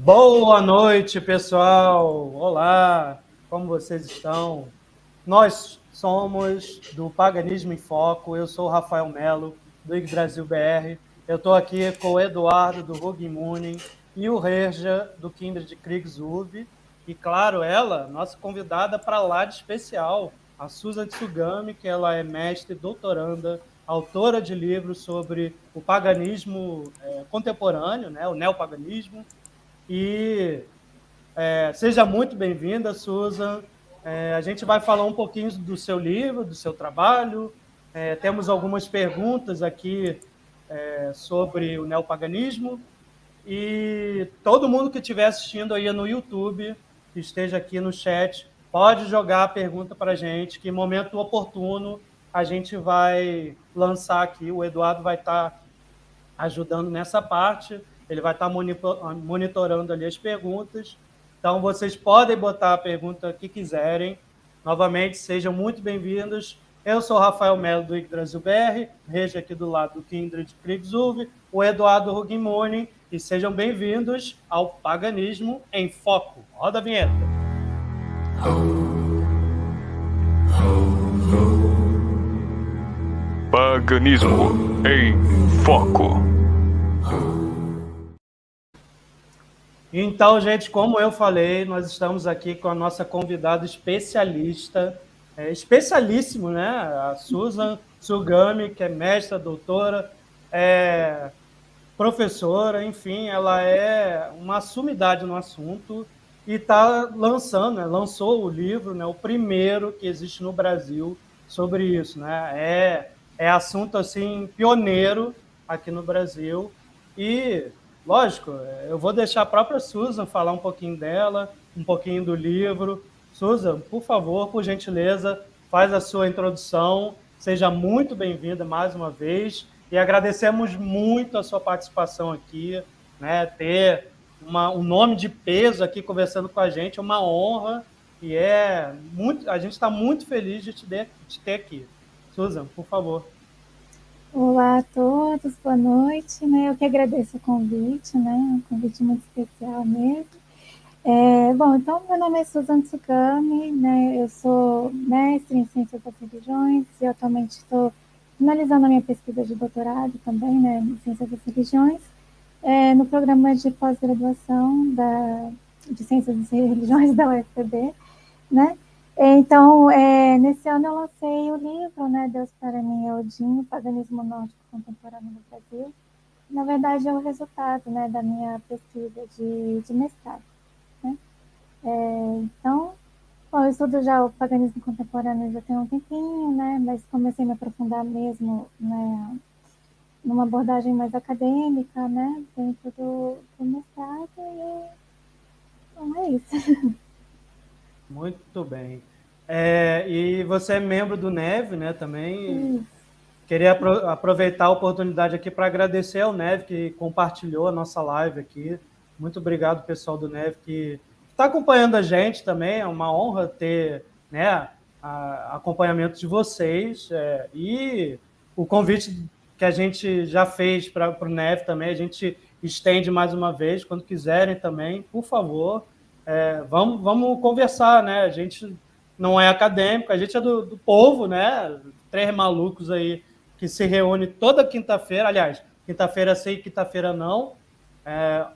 Boa noite, pessoal! Olá, como vocês estão? Nós somos do Paganismo em Foco, eu sou o Rafael Melo, do Yggdrasil BR. Eu estou aqui com o Eduardo, do Rugimune, e o Reja, do Kindred Kriegsruhe. E, claro, ela, nossa convidada para lá de especial, a Susan Tsugami, que ela é mestre, doutoranda, autora de livros sobre o paganismo contemporâneo, né, o neopaganismo, e seja muito bem-vinda, Susan. A gente vai falar um pouquinho do seu livro, do seu trabalho. Temos algumas perguntas aqui sobre o neopaganismo. E todo mundo que estiver assistindo aí no YouTube, que esteja aqui no chat, pode jogar a pergunta para a gente, que em momento oportuno a gente vai lançar aqui. O Eduardo vai estar ajudando nessa parte, ele vai estar monitorando ali as perguntas. Então, vocês podem botar a pergunta que quiserem. Novamente, sejam muito bem-vindos. Eu sou o Rafael Melo, do Yggdrasil BR, Reja aqui do lado do Kindred Kriegsruhe, o Eduardo Rugimune, e sejam bem-vindos ao Paganismo em Foco. Roda a vinheta. Paganismo em Foco. Então, gente, como eu falei, nós estamos aqui com a nossa convidada especialista, especialíssimo, né? A Susan Tsugami, que é mestra, doutora, professora, enfim, ela é uma sumidade no assunto e está lançando, né? Lançou o livro, né? O primeiro que existe no Brasil sobre isso, né? É assunto assim pioneiro aqui no Brasil e, lógico, eu vou deixar a própria Susan falar um pouquinho dela, um pouquinho do livro. Susan, por favor, por gentileza, faz a sua introdução. Seja muito bem-vinda mais uma vez e agradecemos muito a sua participação aqui, né? Ter um nome de peso aqui conversando com a gente é uma honra e a gente está muito feliz de te ter aqui. Susan, por favor. Olá a todos, boa noite, né? Eu que agradeço o convite, né? Um convite muito especial mesmo. Bom, então meu nome é Susan Tsugami, né? Eu sou mestre em Ciências das Religiões e atualmente estou finalizando a minha pesquisa de doutorado também, né? Em Ciências das Religiões, no programa de pós-graduação de Ciências das Religiões da UFPB, né? Então, nesse ano eu lancei o livro, né, Deus para mim é Odin, Paganismo Nórdico Contemporâneo no Brasil. Na verdade, é o resultado, né, da minha pesquisa de mestrado, né? Então, bom, eu estudo já o paganismo contemporâneo já tem um tempinho, né, mas comecei a me aprofundar mesmo, né, numa abordagem mais acadêmica, né, dentro do mestrado, e então é isso. Muito bem. E você é membro do Neve, né, também. Queria aproveitar a oportunidade aqui para agradecer ao Neve, que compartilhou a nossa live aqui. Muito obrigado, pessoal do Neve, que está acompanhando a gente também. É uma honra ter, né, acompanhamento de vocês. E o convite que a gente já fez para o Neve também, a gente estende mais uma vez, quando quiserem também, por favor. Vamos conversar, né? A gente não é acadêmico, a gente é do povo, né? 3 malucos aí que se reúne toda quinta-feira, aliás, quinta-feira sim, quinta-feira não,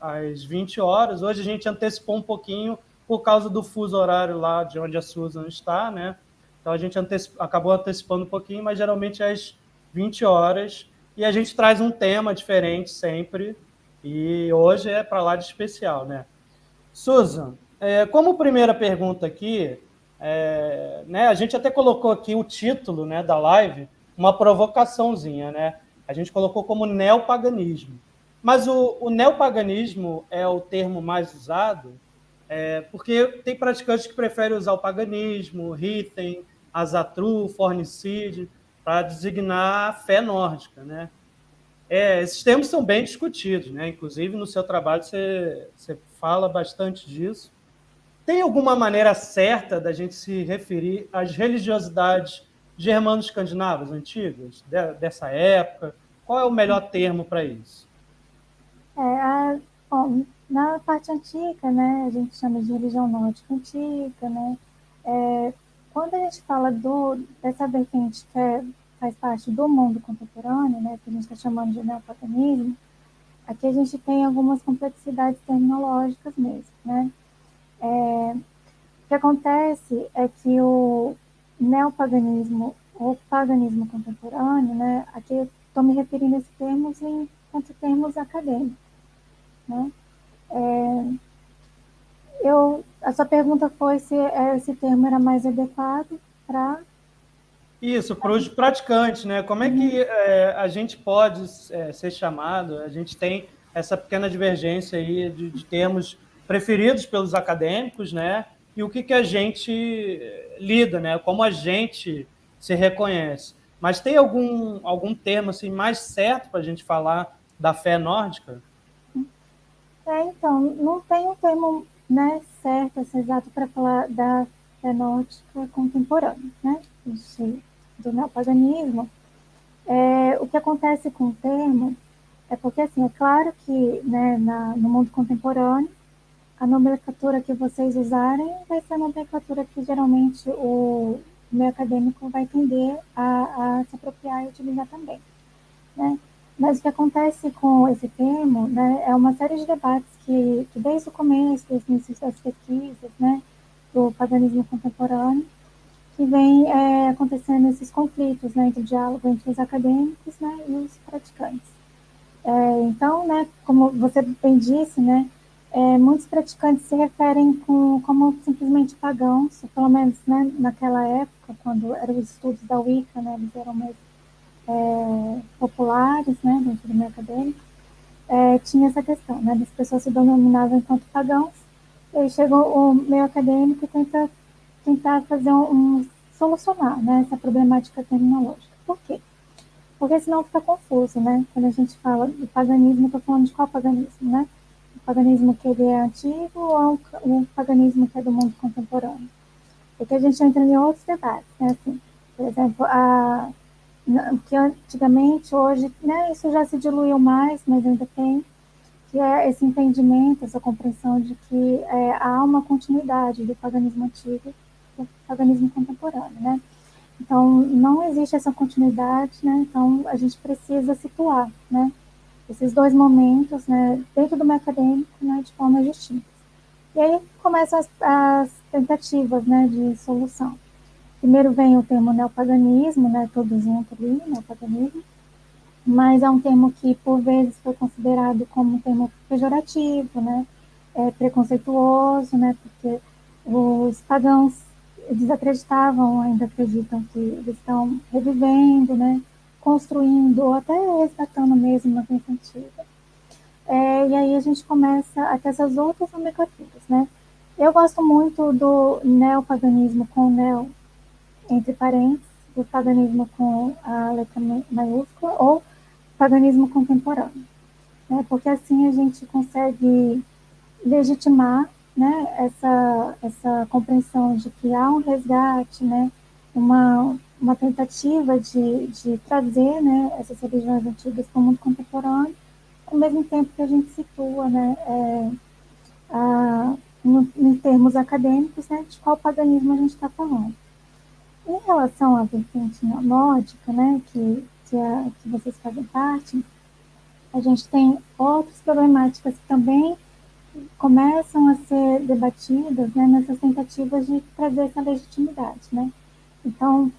às 20 horas. Hoje a gente antecipou um pouquinho por causa do fuso horário lá de onde a Susan está, né? Então a gente acabou antecipando um pouquinho, mas geralmente é às 20 horas. E a gente traz um tema diferente sempre. E hoje é para lá de especial, né? Susan, como primeira pergunta aqui, né, a gente até colocou aqui o título, né, da live, uma provocaçãozinha, né? A gente colocou como neopaganismo. Mas o neopaganismo é o termo mais usado, porque tem praticantes que preferem usar o paganismo, Ritten, Asatru, Fornicide, para designar a fé nórdica, né? Esses termos são bem discutidos, né? Inclusive, no seu trabalho, você fala bastante disso. Tem alguma maneira certa da gente se referir às religiosidades germano-escandinavas antigas, dessa época? Qual é o melhor termo para isso? Bom, na parte antiga, né, a gente chama de religião nórdica antiga, né, quando a gente fala dessa vertente faz parte do mundo contemporâneo, né, que a gente está chamando de neopaganismo, aqui a gente tem algumas complexidades terminológicas mesmo, né. O que acontece é que o neopaganismo, ou paganismo contemporâneo, né, aqui eu estou me referindo a esses termos enquanto termos acadêmicos, né. A sua pergunta foi se esse termo era mais adequado para... Isso, para os praticantes, né? Como é que a gente pode ser chamado? A gente tem essa pequena divergência aí de termos preferidos pelos acadêmicos, né? E o que a gente lida, né? Como a gente se reconhece. Mas tem algum termo assim mais certo para a gente falar da fé nórdica? Então, não tem um termo, né, certo, assim, exato para falar da fé nórdica contemporânea, né? Do neopaganismo. O que acontece com o termo é porque, assim, é claro que, né, no mundo contemporâneo, a nomenclatura que vocês usarem vai ser a nomenclatura que geralmente o meio acadêmico vai tender a se apropriar e utilizar também, né? Mas o que acontece com esse termo, né, é uma série de debates que desde o começo, dos inícios das pesquisas, né, do paganismo contemporâneo, que vem acontecendo esses conflitos, né, entre o diálogo entre os acadêmicos, né, e os praticantes. Então, né, como você bem disse, né, muitos praticantes se referem como simplesmente pagãos, ou pelo menos, né, naquela época, quando eram os estudos da Wicca, né, eles eram mais populares, né, dentro do meio acadêmico, tinha essa questão, né, das pessoas se denominavam enquanto pagãos, e aí chega o meio acadêmico e tentar fazer solucionar, né, essa problemática terminológica. Por quê? Porque senão fica confuso, né? Quando a gente fala do paganismo, estou falando de qual paganismo, né? O paganismo que ele é antigo ou o paganismo que é do mundo contemporâneo? Porque a gente entra em outros debates, né? Assim, por exemplo, que antigamente, hoje, né, isso já se diluiu mais, mas ainda tem, que é esse entendimento, essa compreensão de que há uma continuidade do paganismo antigo do paganismo contemporâneo, né? Então, não existe essa continuidade, né? Então, a gente precisa situar, né, esses dois momentos, né, dentro do meio acadêmico, né, de forma distinta. E aí começam as tentativas, né, de solução. Primeiro vem o termo neopaganismo, né, todo junto ali, neopaganismo, mas é um termo que, por vezes, foi considerado como um termo pejorativo, né, preconceituoso, né, porque os pagãos eles acreditavam, ainda acreditam que eles estão revivendo, né, construindo, ou até resgatando mesmo uma crença antiga. E aí a gente começa a ter essas outras nomenclaturas, né. Eu gosto muito do neopaganismo com neo entre parênteses, do paganismo com a letra maiúscula, ou paganismo contemporâneo, né, porque assim a gente consegue legitimar, né, essa compreensão de que há um resgate, né, uma tentativa de trazer, né, essas religiões antigas para o mundo contemporâneo, ao mesmo tempo que a gente situa, né, em termos acadêmicos, né, de qual paganismo a gente está falando. Em relação à vertente nórdica, né, que vocês fazem parte, a gente tem outras problemáticas que também começam a ser debatidas, né, nessas tentativas de trazer essa legitimidade, né? Então,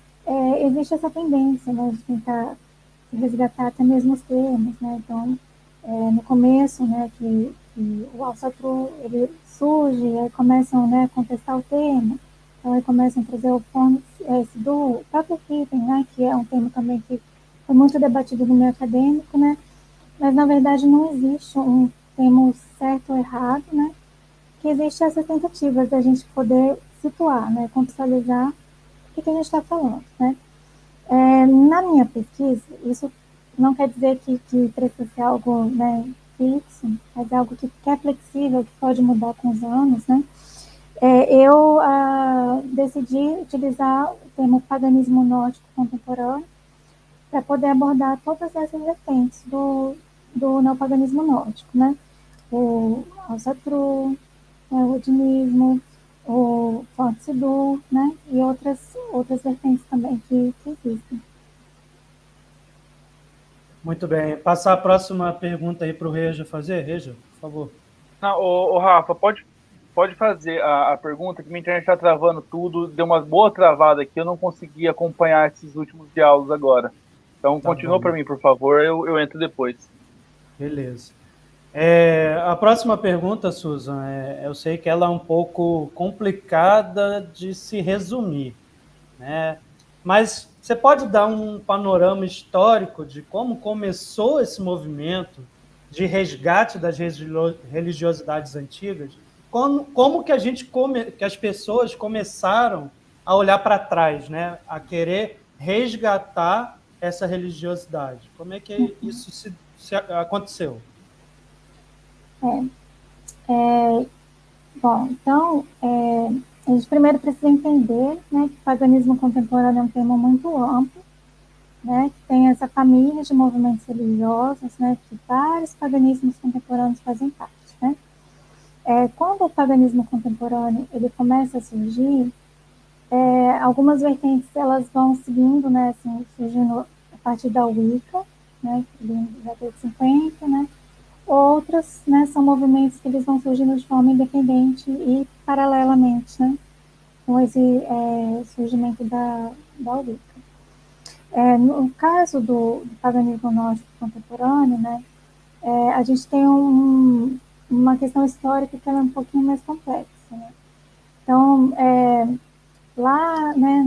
existe essa tendência, né, de tentar resgatar até mesmo os termos, né? Então, no começo, né, que o Alçatru, ele surge, aí começam, né, a contestar o termo, então aí começam a trazer o ponto do próprio Frieden, né, que é um termo também que foi muito debatido no meio acadêmico, né? Mas, na verdade, não existe um termo certo ou errado, né? Que existe essas tentativas da gente poder situar, né? Contextualizar o que a gente está falando, né? Na minha pesquisa, isso não quer dizer que precisa ser algo, né, fixo, mas é algo que é flexível, que pode mudar com os anos, né? Eu decidi utilizar o termo paganismo nórdico contemporâneo para poder abordar todas essas vertentes do neopaganismo nórdico, né? o Alçatru, o odinismo, o Forte Sidu, né? E outras vertentes também que existem. Muito bem. Passar a próxima pergunta aí para o Reja fazer. Reja, por favor. Não, Rafa, pode fazer a pergunta, que minha internet está travando tudo, deu uma boa travada aqui, eu não consegui acompanhar esses últimos diálogos agora. Então, Tá continua bom. para mim, por favor, eu entro depois. Beleza. A próxima pergunta, Susan, eu sei que ela é um pouco complicada de se resumir, né? Mas você pode dar um panorama histórico de como começou esse movimento de resgate das religiosidades antigas? Como que que as pessoas começaram a olhar para trás, né? A querer resgatar essa religiosidade? Como é que isso se aconteceu? Bom, então, a gente primeiro precisa entender, né, que o paganismo contemporâneo é um termo muito amplo, né, que tem essa família de movimentos religiosos, né, que vários paganismos contemporâneos fazem parte, né. Quando o paganismo contemporâneo ele começa a surgir, algumas vertentes elas vão seguindo, né, assim, surgindo a partir da Wicca, né, na década de 50, né. Outras, né, são movimentos que eles vão surgindo de forma independente e paralelamente, né, com esse surgimento da Wicca. No caso do paganismo nórdico contemporâneo, né, a gente tem uma questão histórica que ela é um pouquinho mais complexa, né. Então, lá, né,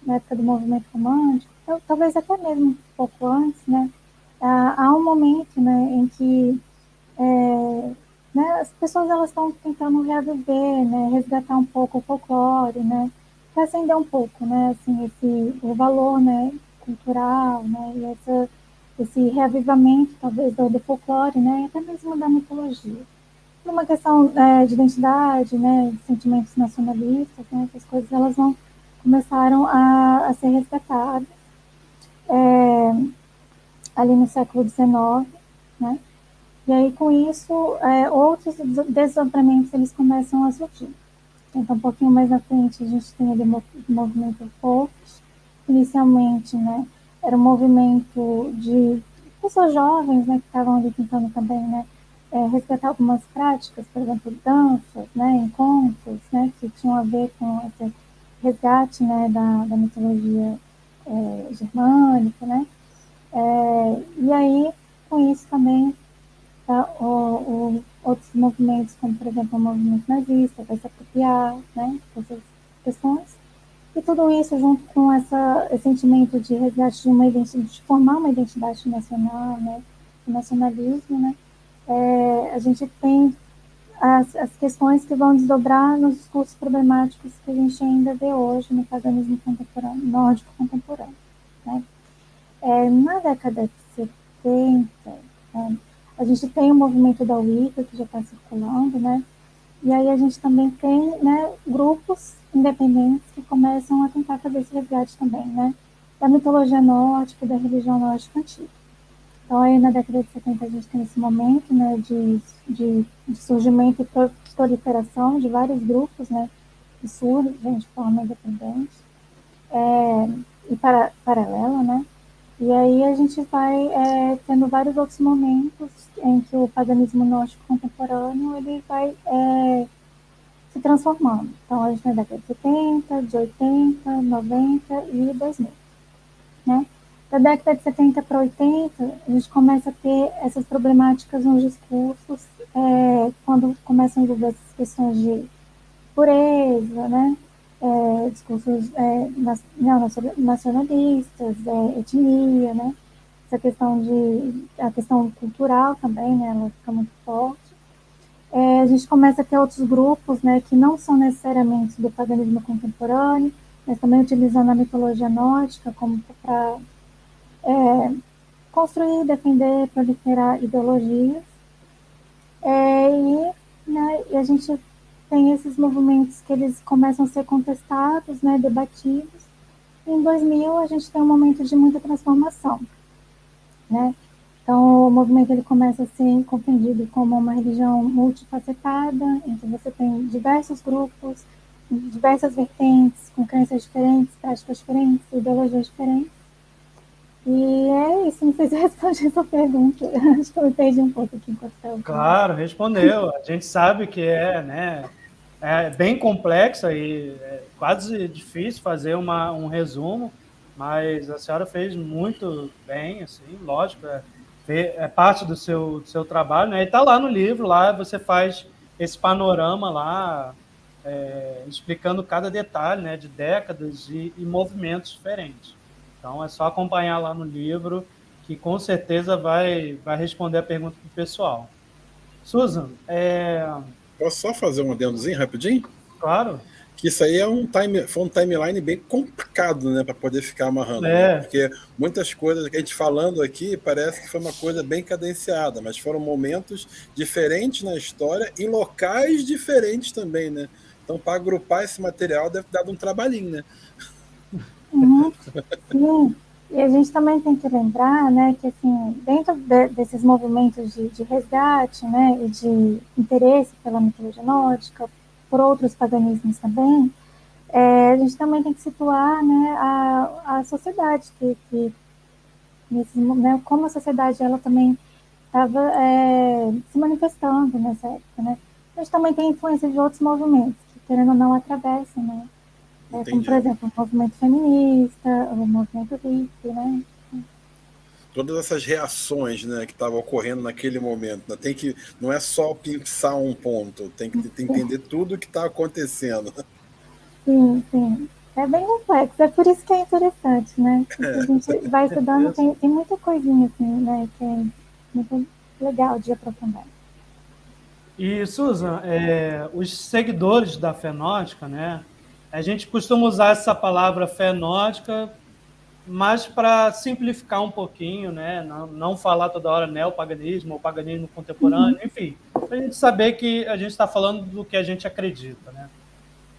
na época do movimento romântico, talvez até mesmo um pouco antes, né, há um momento, né, em que né, as pessoas elas estão tentando reaviver, né, resgatar um pouco o folclore, né, reacender um pouco, né, assim, o valor, né, cultural, né, e esse reavivamento, talvez, do folclore, né, e até mesmo da mitologia. Por uma questão de identidade, né, de sentimentos nacionalistas, né, essas coisas elas começaram a ser resgatadas ali no século XIX, né. E aí, com isso, outros desdobramentos eles começam a surgir. Então, um pouquinho mais na frente, a gente tem ali o movimento folk. Inicialmente, né, era um movimento de pessoas jovens, né, que estavam ali tentando também, né, resgatar algumas práticas, por exemplo, danças, né, encontros, né, que tinham a ver com esse resgate, né, da mitologia germânica, né. E aí, com isso também, tá, outros movimentos, como por exemplo o movimento nazista, vai se apropriar, né, dessas questões. E tudo isso junto com esse sentimento de resgate de uma identidade, de formar uma identidade nacional, né, o nacionalismo, né, a gente tem as questões que vão desdobrar nos discursos problemáticos que a gente ainda vê hoje no paganismo contemporâneo, nórdico contemporâneo, né. Na década de 70, né, a gente tem o movimento da Wicca, que já está circulando, né? E aí a gente também tem, né, grupos independentes que começam a tentar fazer esse resgate também, né? Da mitologia nórdica e da religião nórdica antiga. Então, aí na década de 70 a gente tem esse momento, né, de surgimento e proliferação de vários grupos, né, que surgem de forma independente e paralela, né? E aí a gente vai tendo vários outros momentos em que o paganismo nórdico contemporâneo ele vai se transformando. Então, a gente tem a década de 70, de 80, 90 e 2000. Né? Da década de 70 para 80, a gente começa a ter essas problemáticas nos discursos, quando começam a envolver essas questões de pureza, né? Discursos nacionalistas, etnia, né? A questão cultural também, né? Ela fica muito forte. A gente começa a ter outros grupos, né? Que não são necessariamente do paganismo contemporâneo, mas também utilizando a mitologia nórdica como para construir, defender, proliferar ideologias. E a gente tem esses movimentos que eles começam a ser contestados, né, debatidos. Em 2000, a gente tem um momento de muita transformação, né? Então, o movimento ele começa a ser compreendido como uma religião multifacetada, em que você tem diversos grupos, diversas vertentes, com crenças diferentes, práticas diferentes, ideologias diferentes. E é isso, não sei se eu respondi a sua pergunta. Acho que eu me perdi um pouco aqui enquanto estava. Claro, respondeu. A gente sabe que né, é bem complexa e é quase difícil fazer um resumo, mas a senhora fez muito bem, assim, lógico, é parte do seu trabalho, né? E está lá no livro, lá você faz esse panorama lá, explicando cada detalhe, né, de décadas e movimentos diferentes. Então é só acompanhar lá no livro, que com certeza vai responder a pergunta do pessoal. Susan, Posso só fazer um adendozinho rapidinho? claro, Que isso aí foi um timeline bem complicado, né, para poder ficar amarrando, né? é, Porque muitas coisas que a gente falando aqui parece que foi uma coisa bem cadenciada, mas foram momentos diferentes na história em locais diferentes também, né? Então, para agrupar esse material deve ter dado um trabalhinho, né? Uhum, sim. E a gente também tem que lembrar, né, que assim, dentro desses movimentos de resgate, né, e de interesse pela mitologia nórdica, por outros paganismos também, a gente também tem que situar, né, a sociedade né, como a sociedade ela também estava se manifestando nessa época, né. A gente também tem influência de outros movimentos que, querendo ou não, atravessam, né, como, por Entendi. exemplo, o movimento feminista, o movimento hippie, né? Todas essas reações, né, que estavam ocorrendo naquele momento, né? Não é só pensar um ponto, tem que entender tudo o que está acontecendo. Sim, sim. É bem complexo, é por isso que é interessante, né? Porque a gente vai estudando, tem muita coisinha assim, né? Que é muito legal de aprofundar. E, Susan, os seguidores da fé nórdica, né, a gente costuma usar essa palavra fé nórdica, mas para simplificar um pouquinho, né, não falar toda hora neopaganismo ou paganismo contemporâneo, enfim, para a gente saber que a gente está falando do que a gente acredita, né?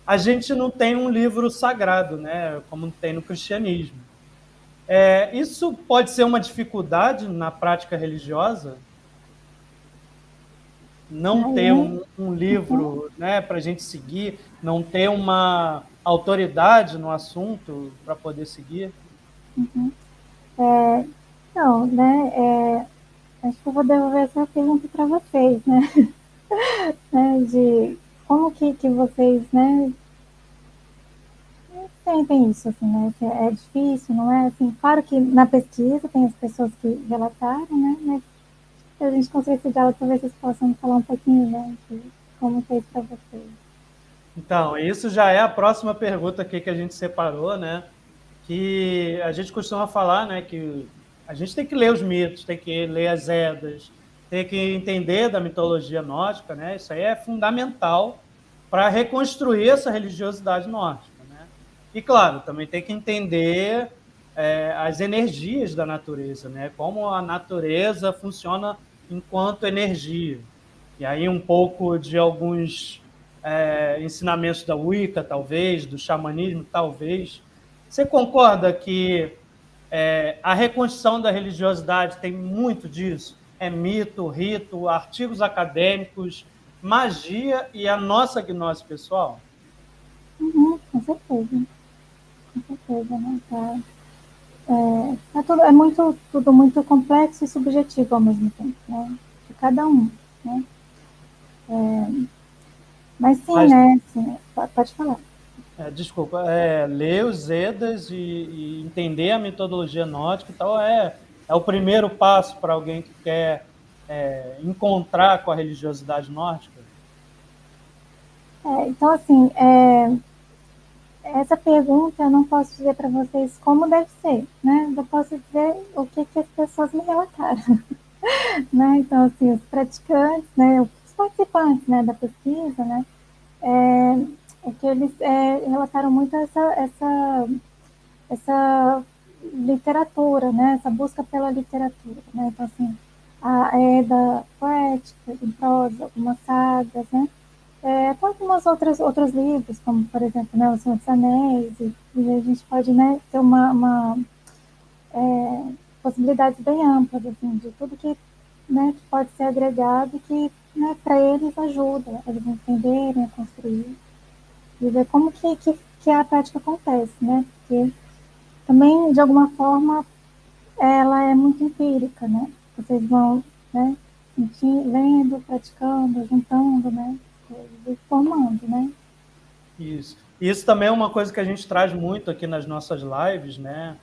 A gente não tem um livro sagrado, né, como tem no cristianismo. Isso pode ser uma dificuldade na prática religiosa? Não ter Aí, um livro, né, para a gente seguir, não ter uma autoridade no assunto para poder seguir? não, né? Acho que eu vou devolver essa pergunta para vocês, né? De como que vocês, né, sentem isso, assim, né? Se é difícil, não é? Assim, claro que na pesquisa tem as pessoas que relataram, né? Mas se a gente conseguir esse diálogo, talvez vocês possam falar um pouquinho, né? De como que é isso para vocês. Então, isso já é a próxima pergunta aqui que a gente separou, né? Que a gente costuma falar, né? Que a gente tem que ler os mitos, tem que ler as Edas, tem que entender da mitologia nórdica, né? Isso aí é fundamental para reconstruir essa religiosidade nórdica, né? E, claro, também tem que entender as energias da natureza, né? Como a natureza funciona enquanto energia. E aí um pouco de alguns ensinamentos da Wicca, talvez, do xamanismo, talvez. Você concorda que a reconstrução da religiosidade tem muito disso? É mito, rito, artigos acadêmicos, magia e a nossa gnose pessoal? Uhum, com certeza, né? É muito, tudo muito complexo e subjetivo ao mesmo tempo, né? De cada um, né? Mas sim, Mas, né? Assim, pode falar. desculpa, ler os Edas e entender a metodologia nórdica e tal é o primeiro passo para alguém que quer encontrar com a religiosidade nórdica? Então, assim, essa pergunta eu não posso dizer para vocês como deve ser, né? Eu posso dizer o que as pessoas me relataram, né? Então, assim, os praticantes, né? Os participantes, né? Da pesquisa, né? O que eles relataram muito essa literatura, né? Essa busca pela literatura, né? Então, assim, a Eda poética, em prosa, algumas sagas, né? Até algumas outros livros, como, por exemplo, né, O Senhor dos Anéis, e a gente pode, né, ter possibilidades bem amplas, assim, de tudo que, né, que pode ser agregado e que, né, para eles ajuda, eles entenderem, a construir, e ver como que a prática acontece, né? Porque também, de alguma forma, ela é muito empírica, né? Vocês vão, né, vendo, praticando, juntando, né, e formando, né? Isso. Isso também é uma coisa que a gente traz muito aqui nas nossas lives, né?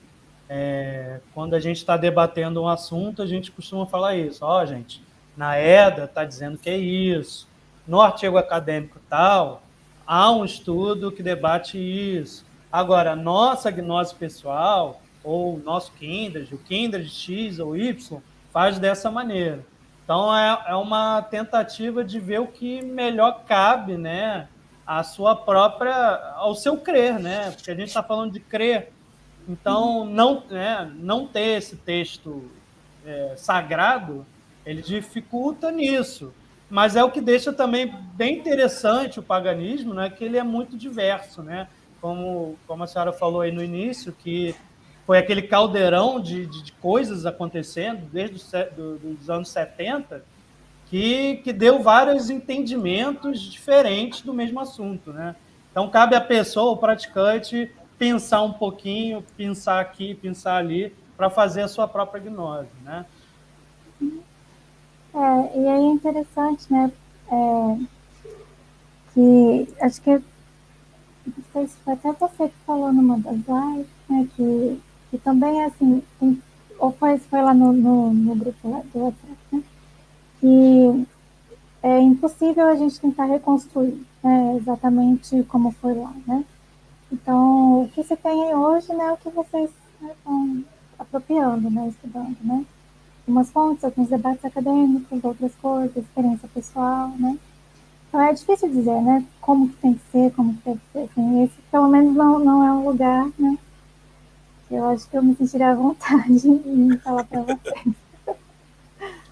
Quando a gente está debatendo um assunto, a gente costuma falar isso. Ó, gente, na EDA está dizendo que é isso. No artigo acadêmico tal, há um estudo que debate isso. Agora, nossa gnose pessoal, ou nosso Kindred, o Kindred X ou Y, faz dessa maneira. Então, é uma tentativa de ver o que melhor cabe, né, à sua própria, ao seu crer, né? Porque a gente está falando de crer. Então, não ter esse texto sagrado, ele dificulta nisso. Mas é o que deixa também bem interessante o paganismo, né, que ele é muito diverso. Né? Como a senhora falou aí no início, que foi aquele caldeirão de coisas acontecendo desde os anos 70, que deu vários entendimentos diferentes do mesmo assunto, né? Então, cabe à pessoa, o praticante, pensar um pouquinho, pensar aqui, pensar ali, para fazer a sua própria gnose, né? E aí é interessante, né, que acho que, não sei se foi até você que falou numa das lives, né, que também, assim, ou foi lá no grupo lá do WhatsApp, né, que é impossível a gente tentar reconstruir, né, exatamente como foi lá, né? Então, o que se tem hoje, né, é o que vocês, né, estão apropriando, né, estudando, né? Umas fontes, alguns debates acadêmicos, outras coisas, experiência pessoal, né? Então, é difícil dizer, né, como que tem que ser, como que tem que ser, assim, esse pelo menos não é um lugar, né, que eu acho que eu me sentiria à vontade em falar para vocês.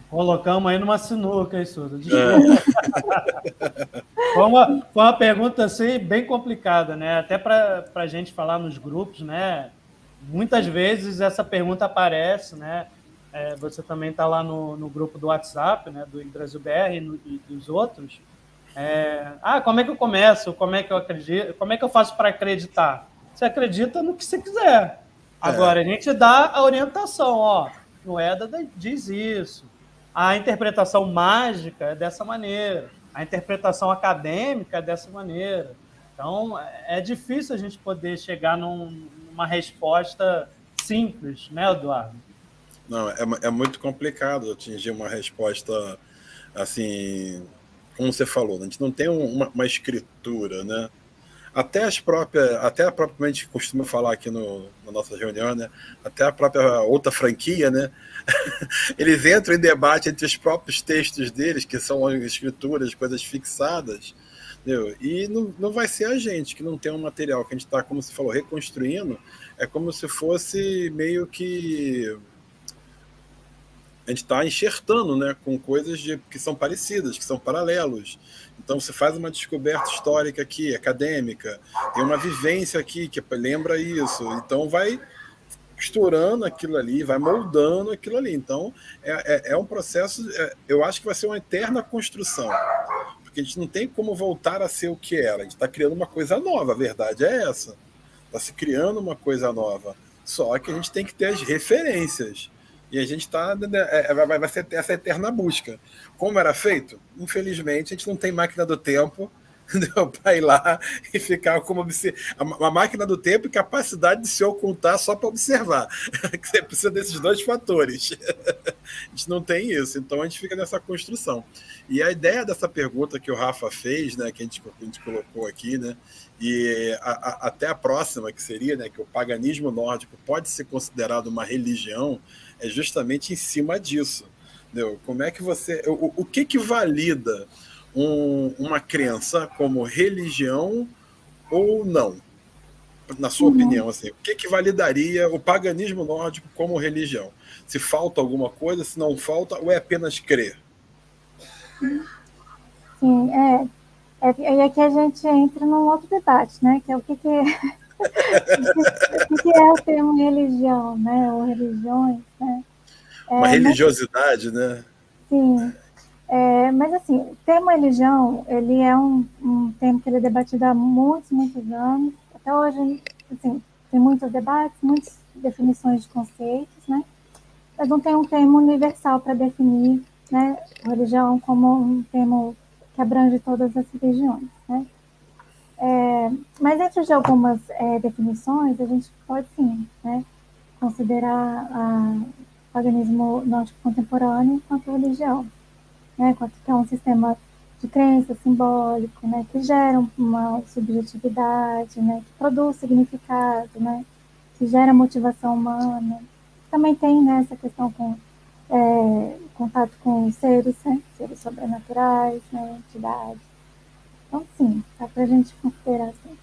Colocamos aí numa sinuca, isso. Desculpa. Foi uma pergunta assim, bem complicada, né? Até para a gente falar nos grupos, né? Muitas vezes essa pergunta aparece, né? Você também está lá no grupo do WhatsApp, né? Do Brasil BR e dos outros. Como é que eu começo? Como é que eu acredito? Como é que eu faço para acreditar? Você acredita no que você quiser. Agora, a gente dá a orientação, ó. No EDA diz isso. A interpretação mágica é dessa maneira. A interpretação acadêmica é dessa maneira. Então, é difícil a gente poder chegar numa resposta simples, né, Eduardo? Não, é muito complicado atingir uma resposta assim, como você falou, a gente não tem uma escritura, né? Até propriamente costuma falar aqui na nossa reunião, né? Até a própria outra franquia, né? Eles entram em debate entre os próprios textos deles, que são escrituras, coisas fixadas, entendeu? E não vai ser a gente que não tem um material que a gente está, como você falou, reconstruindo, é como se fosse meio que a gente está enxertando, né, com coisas que são parecidas, que são paralelos. Então você faz uma descoberta histórica aqui, acadêmica, tem uma vivência aqui que lembra isso. Então vai costurando aquilo ali, vai moldando aquilo ali. Então é um processo, eu acho que vai ser uma eterna construção, porque a gente não tem como voltar a ser o que era. A gente está criando uma coisa nova, a verdade é essa. Está se criando uma coisa nova. Só que a gente tem que ter as referências. E a gente está. Vai ser essa eterna busca. Como era feito? Infelizmente, a gente não tem máquina do tempo para ir lá e ficar como a máquina do tempo e capacidade de se ocultar só para observar. Você precisa desses dois fatores. A gente não tem isso, então a gente fica nessa construção. E a ideia dessa pergunta que o Rafa fez, né, que a gente colocou aqui, né, e até a próxima, que seria, né, que o paganismo nórdico pode ser considerado uma religião, é justamente em cima disso. Entendeu? Como é que você. O que valida uma crença como religião ou não? Na sua opinião, assim, o que validaria o paganismo nórdico como religião? Se falta alguma coisa, se não falta, ou é apenas crer? Sim, e aqui a gente entra num outro debate, né? Que é o que O que é o termo religião, né? Ou religiões, né? Uma religiosidade, né? Sim. Mas assim, o termo religião, ele é um termo que ele é debatido há muitos, muitos anos. Até hoje, assim, tem muitos debates, muitas definições de conceitos, né? Mas não tem um termo universal para definir, né, religião como um termo que abrange todas as religiões, né? Mas dentro de algumas definições, a gente pode sim, né, considerar o paganismo nórdico contemporâneo enquanto religião, né, que é um sistema de crença simbólico, né, que gera uma subjetividade, né, que produz significado, né, que gera motivação humana. Também tem, né, essa questão com contato com seres, né, seres sobrenaturais, né, entidades. Então, sim, dá para a gente considerar assim.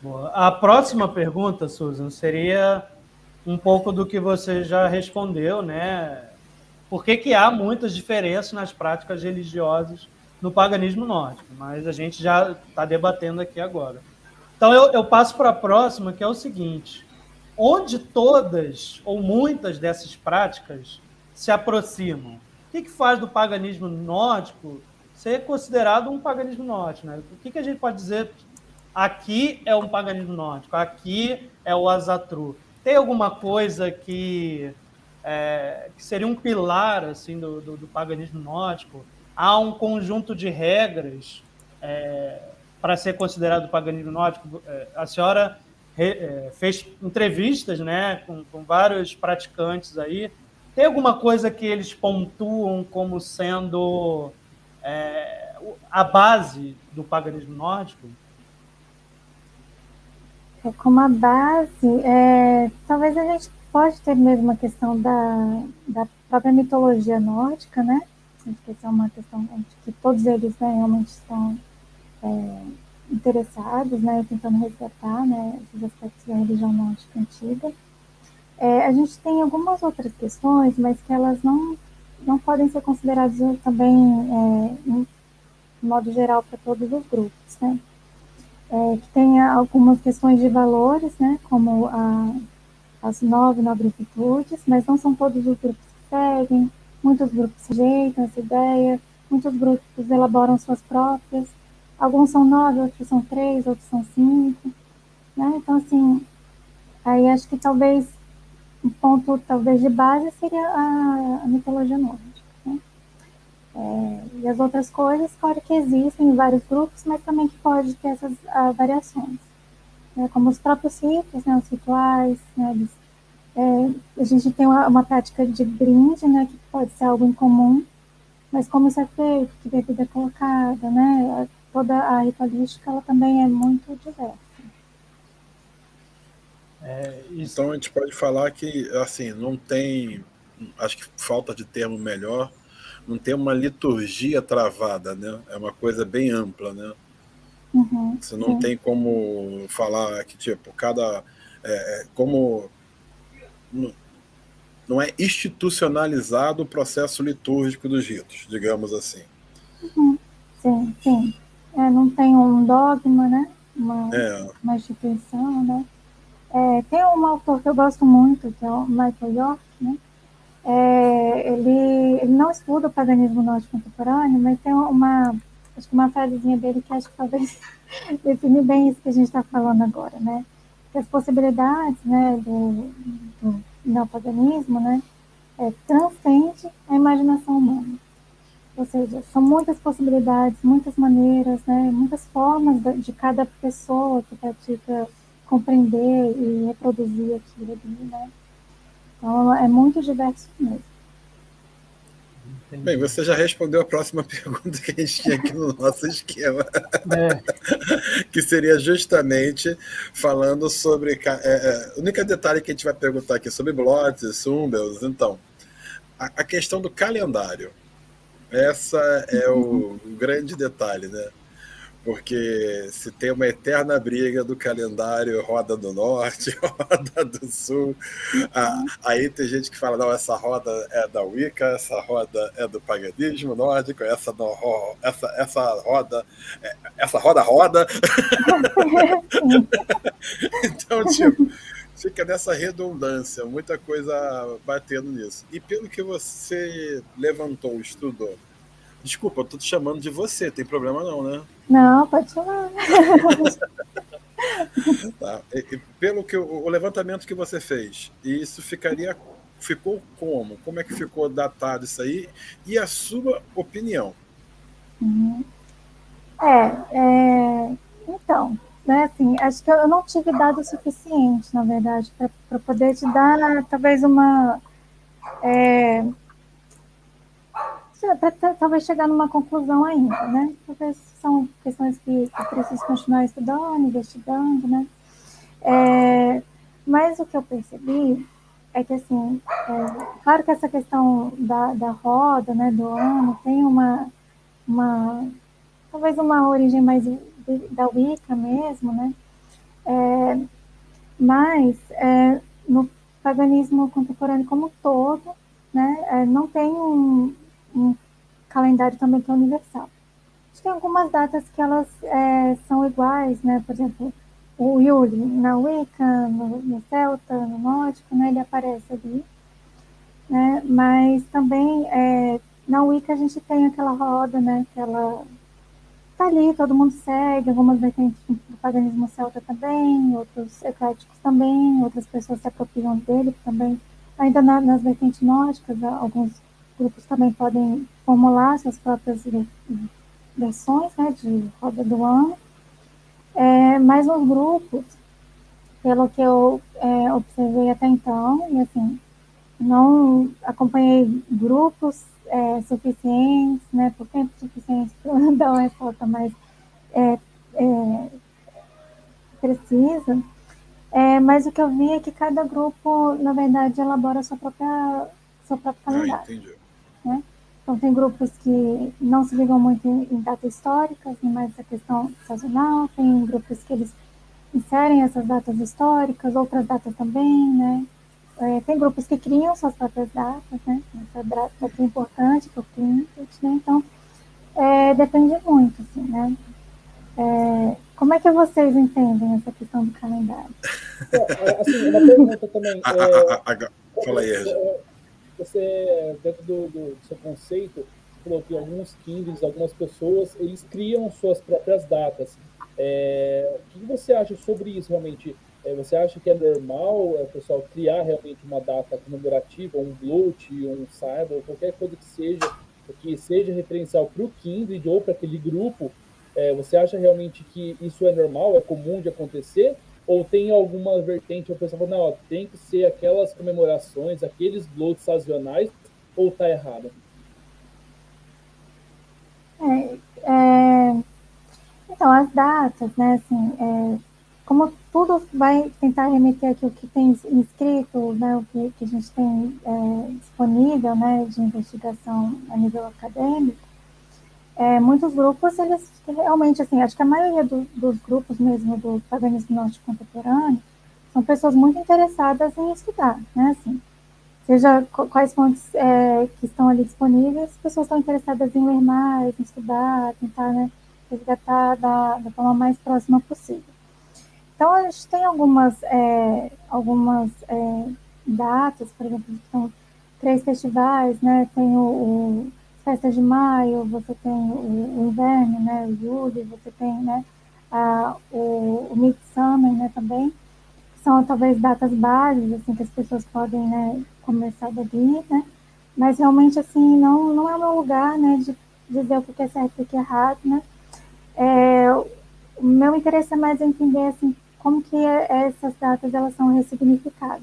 Boa. A próxima pergunta, Susan, seria um pouco do que você já respondeu, né? Por que há muitas diferenças nas práticas religiosas no paganismo nórdico? Mas a gente já está debatendo aqui agora. Então, eu passo para a próxima, que é o seguinte: onde todas ou muitas dessas práticas se aproximam? O que faz do paganismo nórdico ser considerado um paganismo nórdico? Né? O que a gente pode dizer? Aqui é um paganismo nórdico, aqui é o Asatru. Tem alguma coisa que seria um pilar assim, do paganismo nórdico? Há um conjunto de regras para ser considerado paganismo nórdico? A senhora fez entrevistas, né, com vários praticantes aí. Tem alguma coisa que eles pontuam como sendo a base do paganismo nórdico? Como a base, talvez a gente pode ter mesmo a questão da própria mitologia nórdica, né? Essa é uma questão que todos eles, né, realmente estão interessados, né, tentando resgatar, né, esses aspectos da religião nórdica antiga. A gente tem algumas outras questões, mas que elas não podem ser consideradas também, de modo geral, para todos os grupos, né? Que tem algumas questões de valores, né, como as 9 nobres virtudes, mas não são todos os grupos que seguem, muitos grupos rejeitam essa ideia, muitos grupos elaboram suas próprias, alguns são 9, outros são 3, outros são 5, né? Então, assim, aí acho que talvez um ponto talvez de base seria a mitologia nórdica, né? E as outras coisas, claro que existem em vários grupos, mas também que pode ter essas variações, né? Como os próprios ritos, né? Os rituais, né? A gente tem uma prática de brinde, né? Que pode ser algo em comum, mas como isso é feito, que bebida é colocada, né? Toda a ritualística, ela também é muito diversa. Então a gente pode falar que, assim, não tem, acho que falta de termo melhor, não tem uma liturgia travada, né? É uma coisa bem ampla, né? Você não tem como falar que, tipo, como não é institucionalizado o processo litúrgico dos ritos, digamos assim. Sim. Não tem um dogma, né? Uma instituição, né? Tem um autor que eu gosto muito, que é o Michael York, né? Ele não estuda o paganismo nórdico contemporâneo, mas tem acho que uma frasezinha dele que acho que talvez define bem isso que a gente está falando agora, né? Que as possibilidades, né, do neopaganismo, né, transcende a imaginação humana. Ou seja, são muitas possibilidades, muitas maneiras, né, muitas formas de cada pessoa que pratica compreender e reproduzir aquilo ali, né? Então, é muito diverso mesmo. Bem, você já respondeu a próxima pergunta que a gente tinha aqui no nosso esquema, que seria justamente falando sobre... o único detalhe que a gente vai perguntar aqui sobre Blots, Sumbels, então, a questão do calendário. Essa é o grande detalhe, né? porque se tem uma eterna briga do calendário roda do norte, roda do sul, aí tem gente que fala, não, essa roda é da Wicca, essa roda é do paganismo nórdico, essa roda roda. Então, tipo, fica nessa redundância, muita coisa batendo nisso. E pelo que você levantou, estudou, desculpa, eu tô te chamando de você, tem problema não, né? Não, pode chamar. Tá. E pelo que o levantamento que você fez, isso ficou como? Como é que ficou datado isso aí? E a sua opinião? Então, né, assim, acho que eu não tive dados suficientes, na verdade, para poder te dar talvez uma talvez chegar numa conclusão ainda, né? Talvez são questões que eu preciso continuar estudando, investigando, né? Mas o que eu percebi é que, assim, claro que essa questão da roda, né, do ano, tem talvez uma origem mais da Wicca mesmo, né? Mas no paganismo contemporâneo como um todo, né, não tem um calendário também que é universal. A gente tem algumas datas que elas são iguais, né? Por exemplo, o Yule na Wicca, no Celta, no Nórdico, né? Ele aparece ali, né? Mas também na Wicca a gente tem aquela roda, né? Que ela tá ali, todo mundo segue, algumas vertentes do paganismo celta também, outros ecléticos também, outras pessoas se apropriam dele também. Ainda nas vertentes nórdicas, alguns grupos também podem formular suas próprias versões, né, de roda do ano. Mas nos grupos, pelo que eu observei até então, e assim, não acompanhei grupos suficientes, né, por tempo suficiente para dar uma resposta mais precisa, mas o que eu vi é que cada grupo, na verdade, elabora seu próprio calendário. Entendi. Né? Então, tem grupos que não se ligam muito em datas históricas, mais essa questão sazonal, tem grupos que eles inserem essas datas históricas, outras datas também, né? Tem grupos que criam suas próprias datas, né? Essa data aqui é importante para o cliente, né? Então, depende muito, assim, né? Como é que vocês entendem essa questão do calendário? Assim, uma pergunta também. Fala aí, Erja. Você, dentro do seu conceito, você falou que alguns kindles, algumas pessoas, eles criam suas próprias datas. O que você acha sobre isso, realmente? Você acha que é normal o pessoal criar realmente uma data comemorativa, um Blut, um Cyber, qualquer coisa que seja referencial para o Kindred ou para aquele grupo? Você acha realmente que isso é normal, é comum de acontecer? Ou tem alguma vertente, o pessoal fala, não, tem que ser aquelas comemorações, aqueles Bluts sazonais, ou está errado? Então, as datas, né, assim, como tudo vai tentar remeter aqui o que tem inscrito, né, o que a gente tem disponível, né, de investigação a nível acadêmico, muitos grupos, eles realmente, assim, acho que a maioria dos grupos mesmo do paganismo nórdico contemporâneo são pessoas muito interessadas em estudar, né, assim, seja quais fontes que estão ali disponíveis, as pessoas estão interessadas em ler mais, em estudar, tentar, né, resgatar da forma mais próxima possível. Então, a gente tem algumas datas, por exemplo, são 3 festivais, né? Tem o Festas de Maio, você tem o Inverno, né? O Yule, você tem, né? O Midsummer, né? Também. São, talvez, datas básicas, assim, que as pessoas podem, né? Começar dali, né? Mas, realmente, assim, não é o meu lugar, né? De dizer o que é certo e o que é errado, né? O meu interesse é mais entender, assim, como que essas datas elas são ressignificadas,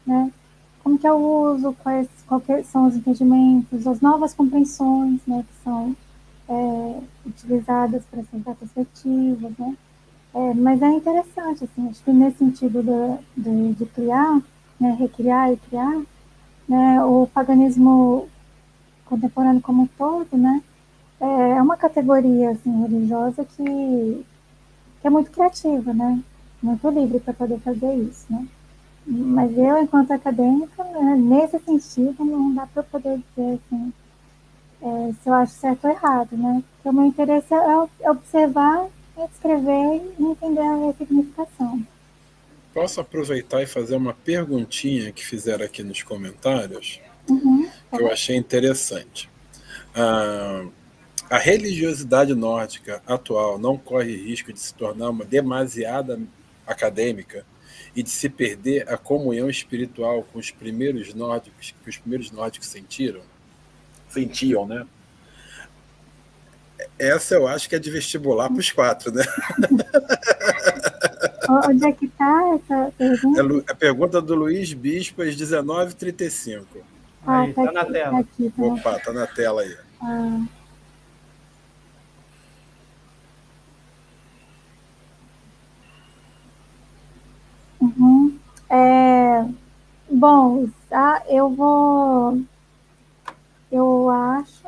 né? Como que é o uso, quais são os entendimentos, as novas compreensões, né, que são utilizadas para essas datas festivas, né? Mas é interessante, assim, acho que nesse sentido de criar, né, recriar e criar, né, o paganismo contemporâneo como um todo, né, é uma categoria assim, religiosa que é muito criativa, né? Muito livre para poder fazer isso, né? Mas eu, enquanto acadêmica, né, nesse sentido, não dá para poder dizer assim, se eu acho certo ou errado, né? Porque o meu interesse é observar, é escrever e entender a significação. Posso aproveitar e fazer uma perguntinha que fizeram aqui nos comentários, que eu achei interessante. A religiosidade nórdica atual não corre risco de se tornar uma demasiada acadêmica e de se perder a comunhão espiritual com os primeiros nórdicos, que os primeiros nórdicos sentiam, né? Essa eu acho que é de vestibular para os 4, né? Onde é que está essa pergunta? A pergunta do Luiz Bispo, às 19h35. Aí, tá tá na aqui, tela. tá aqui, tá Opa, tá na tela aí. Bom, eu acho,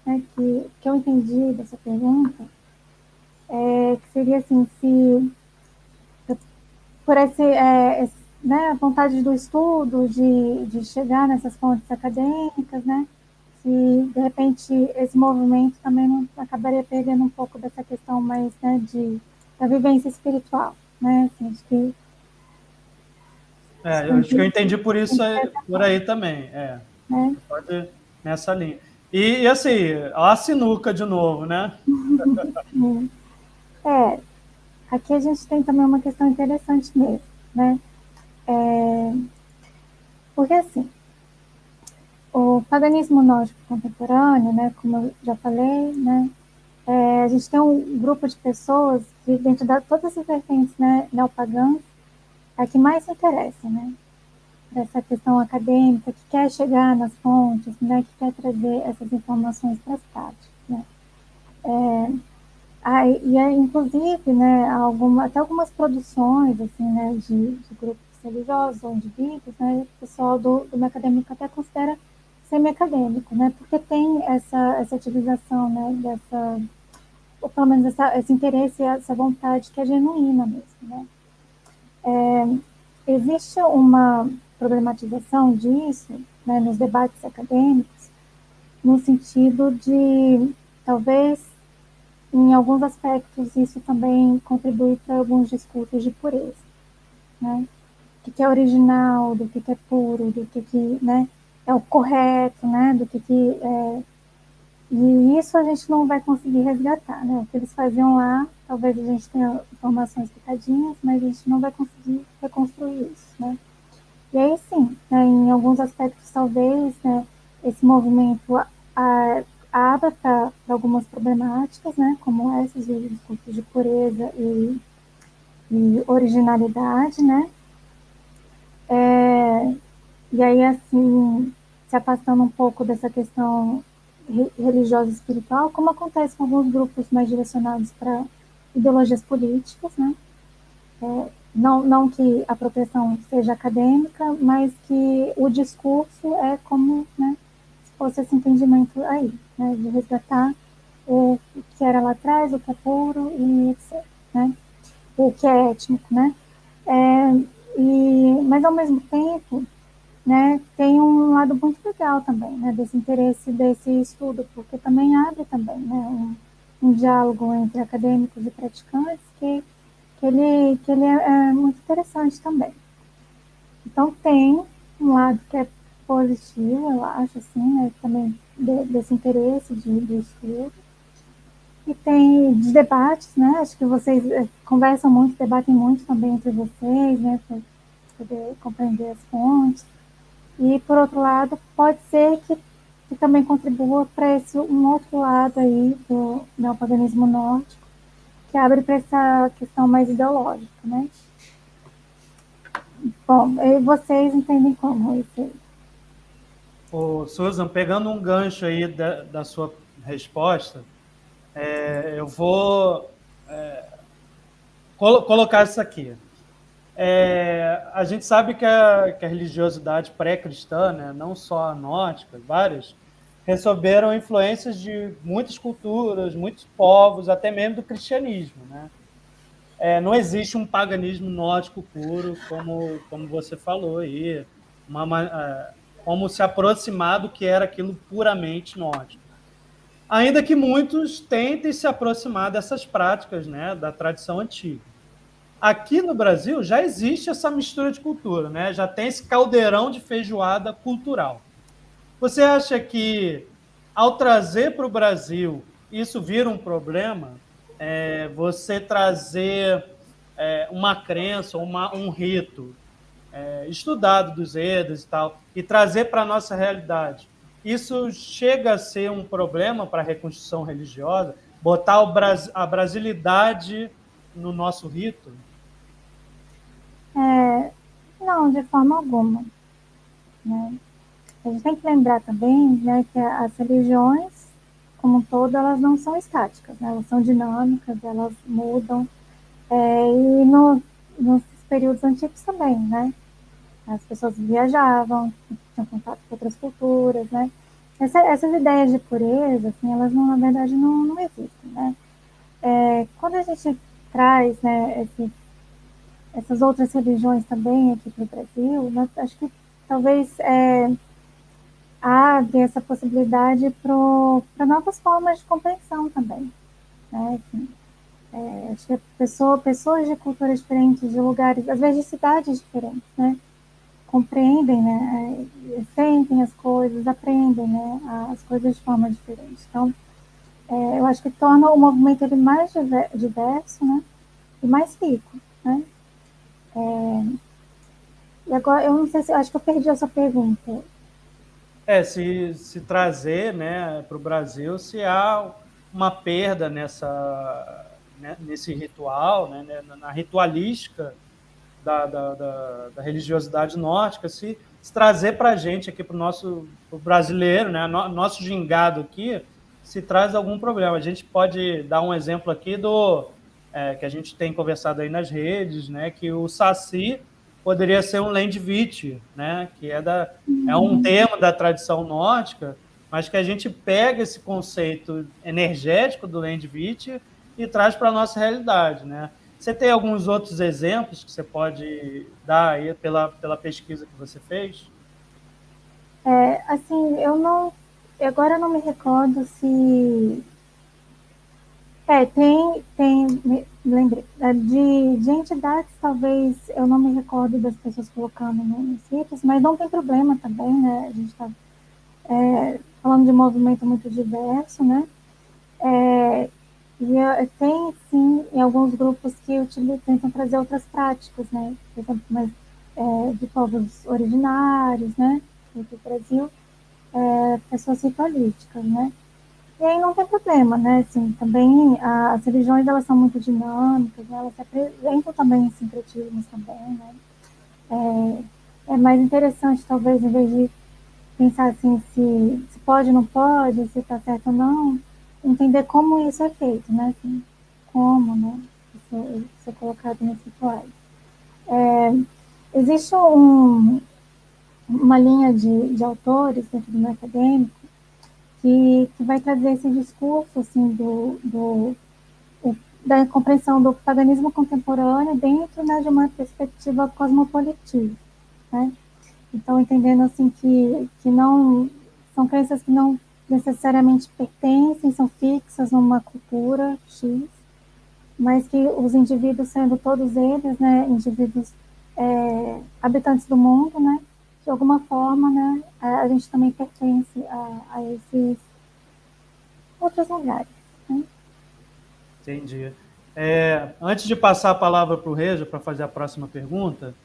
né, que eu entendi dessa pergunta que seria assim, se por né, a vontade do estudo, de chegar nessas fontes acadêmicas, né, se de repente esse movimento também não acabaria perdendo um pouco dessa questão mais, né, da vivência espiritual, né, assim, acho que eu acho que eu entendi por isso, por aí também. né? Pode ir nessa linha. E assim, a sinuca de novo, né? Aqui a gente tem também uma questão interessante mesmo, né? Porque assim, o paganismo nórdico contemporâneo, né, como eu já falei, né, a gente tem um grupo de pessoas que, dentro de todas as vertentes, né, neopagãs, é a que mais se interessa, né, para essa questão acadêmica, que quer chegar nas fontes, né, que quer trazer essas informações para as práticas, né. Inclusive, né, até algumas produções, assim, né, de grupos religiosos ou indivíduos, né, o pessoal do meio acadêmico até considera semi-acadêmico, né, porque tem essa utilização, né, ou pelo menos esse interesse, essa vontade que é genuína mesmo, né. Existe uma problematização disso, né, nos debates acadêmicos, no sentido de, talvez, em alguns aspectos, isso também contribui para alguns discursos de pureza, né? O que é original, do que é puro, do que né, é o correto, né? E isso a gente não vai conseguir resgatar, né? O que eles faziam lá, talvez a gente tenha informações picadinhas, mas a gente não vai conseguir reconstruir isso, né? E aí sim, né, em alguns aspectos talvez, né, esse movimento abra para algumas problemáticas, né, como essas de discurso de pureza e originalidade, né, e aí assim, se afastando um pouco dessa questão religiosa e espiritual, como acontece com alguns grupos mais direcionados para ideologias políticas, né, não que a apropriação seja acadêmica, mas que o discurso é como, né, se fosse esse entendimento aí, né, de resgatar o que era lá atrás, o que é puro e etc, né, o que é étnico, né. Mas ao mesmo tempo, né, tem um lado muito legal também, né, desse interesse, desse estudo, porque também abre também, né, um diálogo entre acadêmicos e praticantes que ele é muito interessante também. Então tem um lado que é positivo, eu acho, assim, né, também desse interesse de estudo. E tem de debates, né, acho que vocês conversam muito, debatem muito também entre vocês, né, para poder compreender as fontes. E, por outro lado, pode ser que também contribua para esse um outro lado aí do neopaganismo nórdico, que abre para essa questão mais ideológica, né? Bom, e vocês entendem como isso aí? Ô, Susan, pegando um gancho aí da sua resposta, eu vou colocar isso aqui. A gente sabe que a religiosidade pré-cristã, né, não só a nórdica, várias, receberam influências de muitas culturas, muitos povos, até mesmo do cristianismo, né? Não existe um paganismo nórdico puro, como você falou aí, como se aproximar do que era aquilo puramente nórdico. Ainda que muitos tentem se aproximar dessas práticas, né, da tradição antiga. Aqui no Brasil já existe essa mistura de cultura, né? Já tem esse caldeirão de feijoada cultural. Você acha que, ao trazer para o Brasil, isso vira um problema? Você trazer uma crença, um rito estudado dos Edas e tal, e trazer para a nossa realidade, isso chega a ser um problema para a reconstrução religiosa? Botar a brasilidade no nosso rito? Não, de forma alguma, né? A gente tem que lembrar também, né, que as religiões, como um todo, elas não são estáticas, né? Elas são dinâmicas, elas mudam, e nos períodos antigos também, né? As pessoas viajavam, tinham contato com outras culturas, né? Essas ideias de pureza, assim, elas não, na verdade não existem, né? Quando a gente traz, né, essas outras religiões também aqui para o Brasil, né, acho que talvez abre essa possibilidade para novas formas de compreensão também, né? Assim, acho que pessoas de culturas diferentes, de lugares, às vezes de cidades diferentes, né? Compreendem, né? Sentem as coisas, aprendem, né? As coisas de forma diferente. Então, eu acho que torna o movimento ele mais diverso, né? E mais rico, né? E agora, eu não sei se, acho que eu perdi essa pergunta. Se trazer, né, para o Brasil, se há uma perda nesse ritual, né, na ritualística da religiosidade nórdica, se trazer para a gente aqui, para o nosso brasileiro, né, nosso gingado aqui, se traz algum problema. A gente pode dar um exemplo aqui que a gente tem conversado aí nas redes, né, que o Saci poderia ser um Lendvit, né, que é um termo da tradição nórdica, mas que a gente pega esse conceito energético do Lendvit e traz para a nossa realidade, né? Você tem alguns outros exemplos que você pode dar aí pela pesquisa que você fez? Assim, agora eu não me recordo se lembrei, de entidades, talvez eu não me recordo das pessoas colocando nos sítios, mas não tem problema também, né? A gente está falando de um movimento muito diverso, né? E tem, sim, em alguns grupos que tentam trazer outras práticas, né? Por exemplo, de povos originários, né? Do Brasil, pessoas ritualísticas, né? E aí não tem problema, né? Assim, também as religiões, elas são muito dinâmicas, né? Elas se apresentam também em sincretismos também, né? É mais interessante, talvez, em vez de pensar assim, se pode ou não pode, se está certo ou não, entender como isso é feito, né? Assim, como, né? Isso é colocado nesses rituais. Existe uma linha de autores dentro do meio acadêmico que vai trazer esse discurso assim, da compreensão do paganismo contemporâneo dentro, né, de uma perspectiva cosmopolitiva, né? Então, entendendo assim que não são crenças que não necessariamente pertencem, são fixas numa cultura X, mas que os indivíduos, sendo todos eles, né, indivíduos habitantes do mundo, né, de alguma forma, né, a gente também pertence a esses outros lugares, né? Entendi. Antes de passar a palavra para o Reja para fazer a próxima pergunta,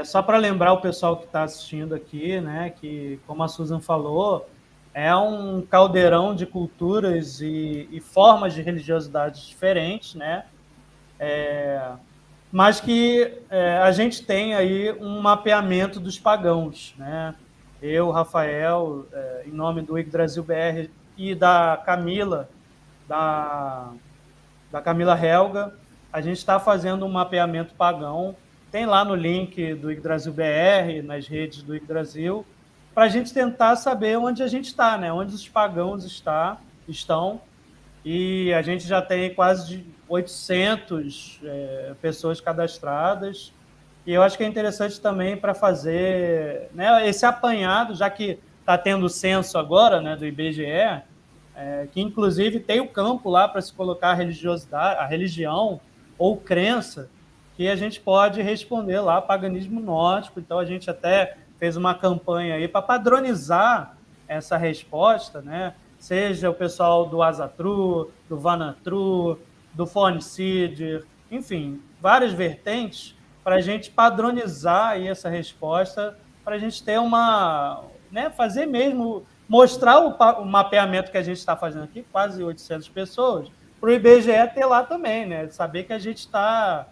só para lembrar o pessoal que está assistindo aqui, né, que, como a Susan falou, é um caldeirão de culturas e formas de religiosidades diferentes, né? Mas que a gente tem aí um mapeamento dos pagãos, né? Eu, Rafael, em nome do Yggdrasil BR e da Camila, da Camila Helga, a gente está fazendo um mapeamento pagão. Tem lá no link do Yggdrasil BR, nas redes do Yggdrasil, para a gente tentar saber onde a gente está, né? Onde os pagãos estão. E a gente já tem quase 800 pessoas cadastradas. E eu acho que é interessante também para fazer, né, esse apanhado, já que está tendo o censo agora, né, do IBGE, que inclusive tem o campo lá para se colocar a religiosidade, a religião ou crença, que a gente pode responder lá, paganismo nórdico. Então a gente até fez uma campanha aí para padronizar essa resposta, né? Seja o pessoal do Asatru, do Vanatru, do Fonseed, enfim, várias vertentes, para a gente padronizar aí essa resposta, para a gente ter uma, né, fazer mesmo, mostrar o mapeamento que a gente está fazendo aqui, quase 800 pessoas, para o IBGE ter lá também, né, saber que a gente está,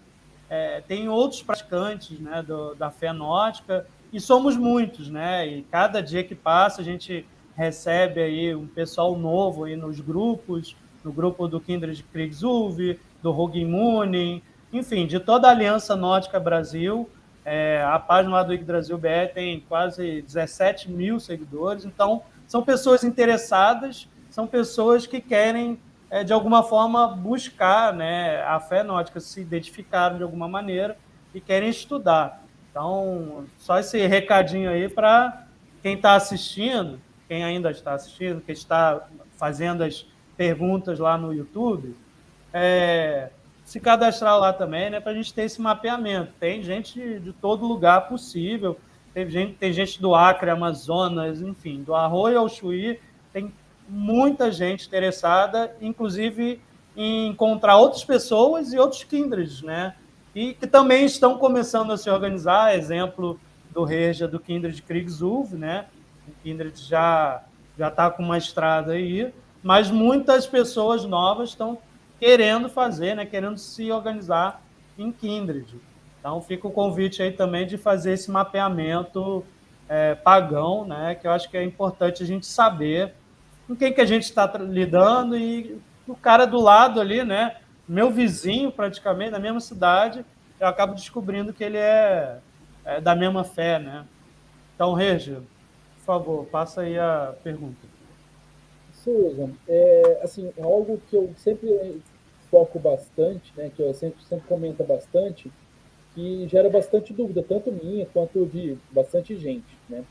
tem outros praticantes, né, da fé nórdica, e somos muitos, né, e cada dia que passa a gente recebe aí um pessoal novo aí nos grupos, no grupo do Kindred Krigsulv, do Hugin Munin, enfim, de toda a Aliança Nórdica Brasil. A página lá do Yggdrasil BR tem quase 17 mil seguidores, então são pessoas interessadas, são pessoas que querem, de alguma forma, buscar, né, a fé nórdica, se identificaram de alguma maneira e querem estudar. Então, só esse recadinho aí para quem está assistindo, quem ainda está assistindo, quem está fazendo as perguntas lá no YouTube, se cadastrar lá também, né, para a gente ter esse mapeamento. Tem gente de todo lugar possível, tem gente do Acre, Amazonas, enfim, do Arroio ao Chuí, tem muita gente interessada, inclusive em encontrar outras pessoas e outros kindreds, né, e que também estão começando a se organizar, exemplo do Reja do Kindred Krigsulv, né, o Kindred já está com uma estrada aí, mas muitas pessoas novas estão querendo fazer, né, querendo se organizar em Kindred. Então, fica o convite aí também de fazer esse mapeamento pagão, né, que eu acho que é importante a gente saber com quem que a gente está lidando e o cara do lado ali, né, meu vizinho praticamente, na mesma cidade, eu acabo descobrindo que ele é da mesma fé, né. Então, Regia, por favor, passa aí a pergunta. Susan, assim, algo que eu sempre foco bastante, né, que eu sempre comento bastante, que gera bastante dúvida, tanto minha quanto de bastante gente, né?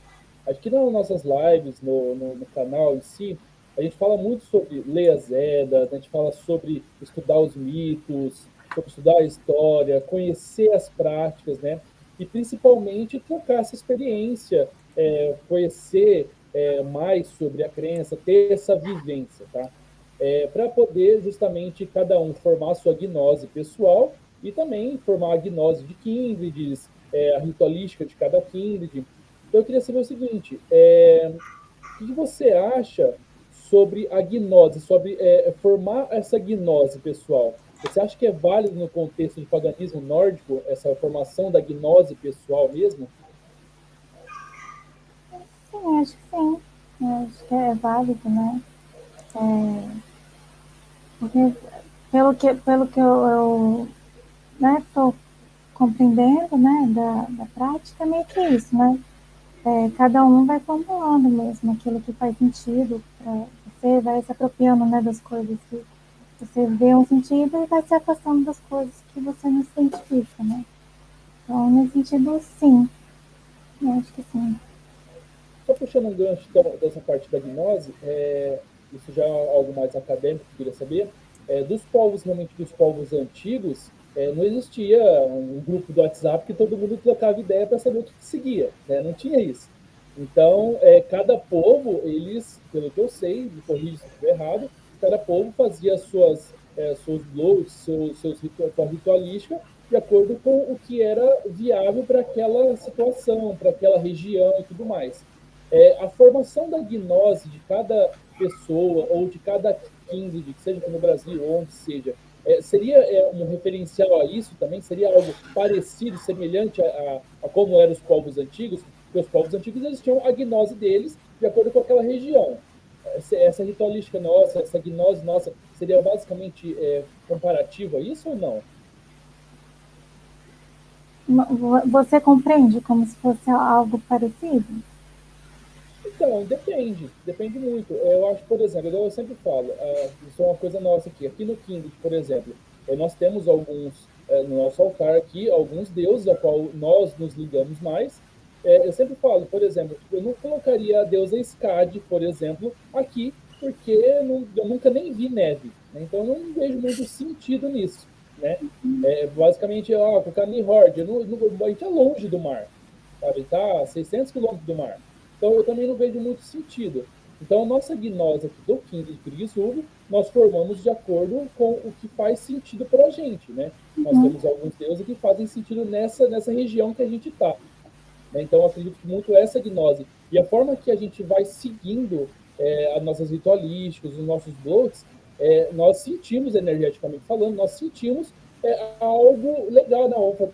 Acho que nas nossas lives, no canal em si, a gente fala muito sobre ler as Eddas, a gente fala sobre estudar os mitos, sobre estudar a história, conhecer as práticas, né? E principalmente trocar essa experiência, conhecer mais sobre a crença, ter essa vivência, tá? Para poder justamente cada um formar a sua gnose pessoal e também formar a gnose de kindreds, a ritualística de cada kindred. Então eu queria saber o seguinte, o que você acha sobre a gnose, sobre formar essa gnose pessoal? Você acha que é válido no contexto de paganismo nórdico essa formação da gnose pessoal mesmo? Sim, acho que sim. Eu acho que é válido, né? Porque pelo que eu né, tô compreendendo, né, da prática, é meio que isso, né? Cada um vai formulando mesmo aquilo que faz sentido para você, vai se apropriando, né, das coisas que você vê um sentido e vai se afastando das coisas que você não se identifica, né? Então, nesse sentido, sim. Eu acho que sim. Só puxando um gancho então, dessa parte da gnose, isso já é algo mais acadêmico que eu queria saber, dos povos, realmente dos povos antigos, não existia um grupo do WhatsApp que todo mundo trocava ideia para saber o que seguia, né? Não tinha isso. Então, cada povo, eles, pelo que eu sei, me corrija se estiver errado, cada povo fazia seus blows, sua ritualística, de acordo com o que era viável para aquela situação, para aquela região e tudo mais. A formação da gnose de cada pessoa ou de cada kindred, que seja aqui no Brasil ou onde seja, seria um referencial a isso também? Seria algo parecido, semelhante a como eram os povos antigos? Porque os povos antigos eles tinham a gnose deles de acordo com aquela região. Essa ritualística nossa, essa gnose nossa, seria basicamente comparativo a isso ou não? Você compreende como se fosse algo parecido? Então, depende muito. Eu acho, por exemplo, eu sempre falo, isso é uma coisa nossa aqui no Kindred, por exemplo, nós temos alguns, no nosso altar aqui, alguns deuses a qual nós nos ligamos mais. Eu sempre falo, por exemplo, eu não colocaria a deusa Skadi, por exemplo, aqui, porque eu nunca nem vi neve, né? Então eu não vejo muito sentido nisso, né? Basicamente, colocar Nihord, a gente é longe do mar, sabe? Está a 600 quilômetros do mar. Então eu também não vejo muito sentido. Então a nossa gnose aqui do Kindred Kriyusubo, nós formamos de acordo com o que faz sentido para a gente, né? Nós temos alguns deuses que fazem sentido nessa região que a gente está. Então eu acredito que muito essa gnose. E a forma que a gente vai seguindo as nossas ritualísticas, os nossos blogs, nós sentimos, energeticamente falando, nós sentimos algo legal na hora.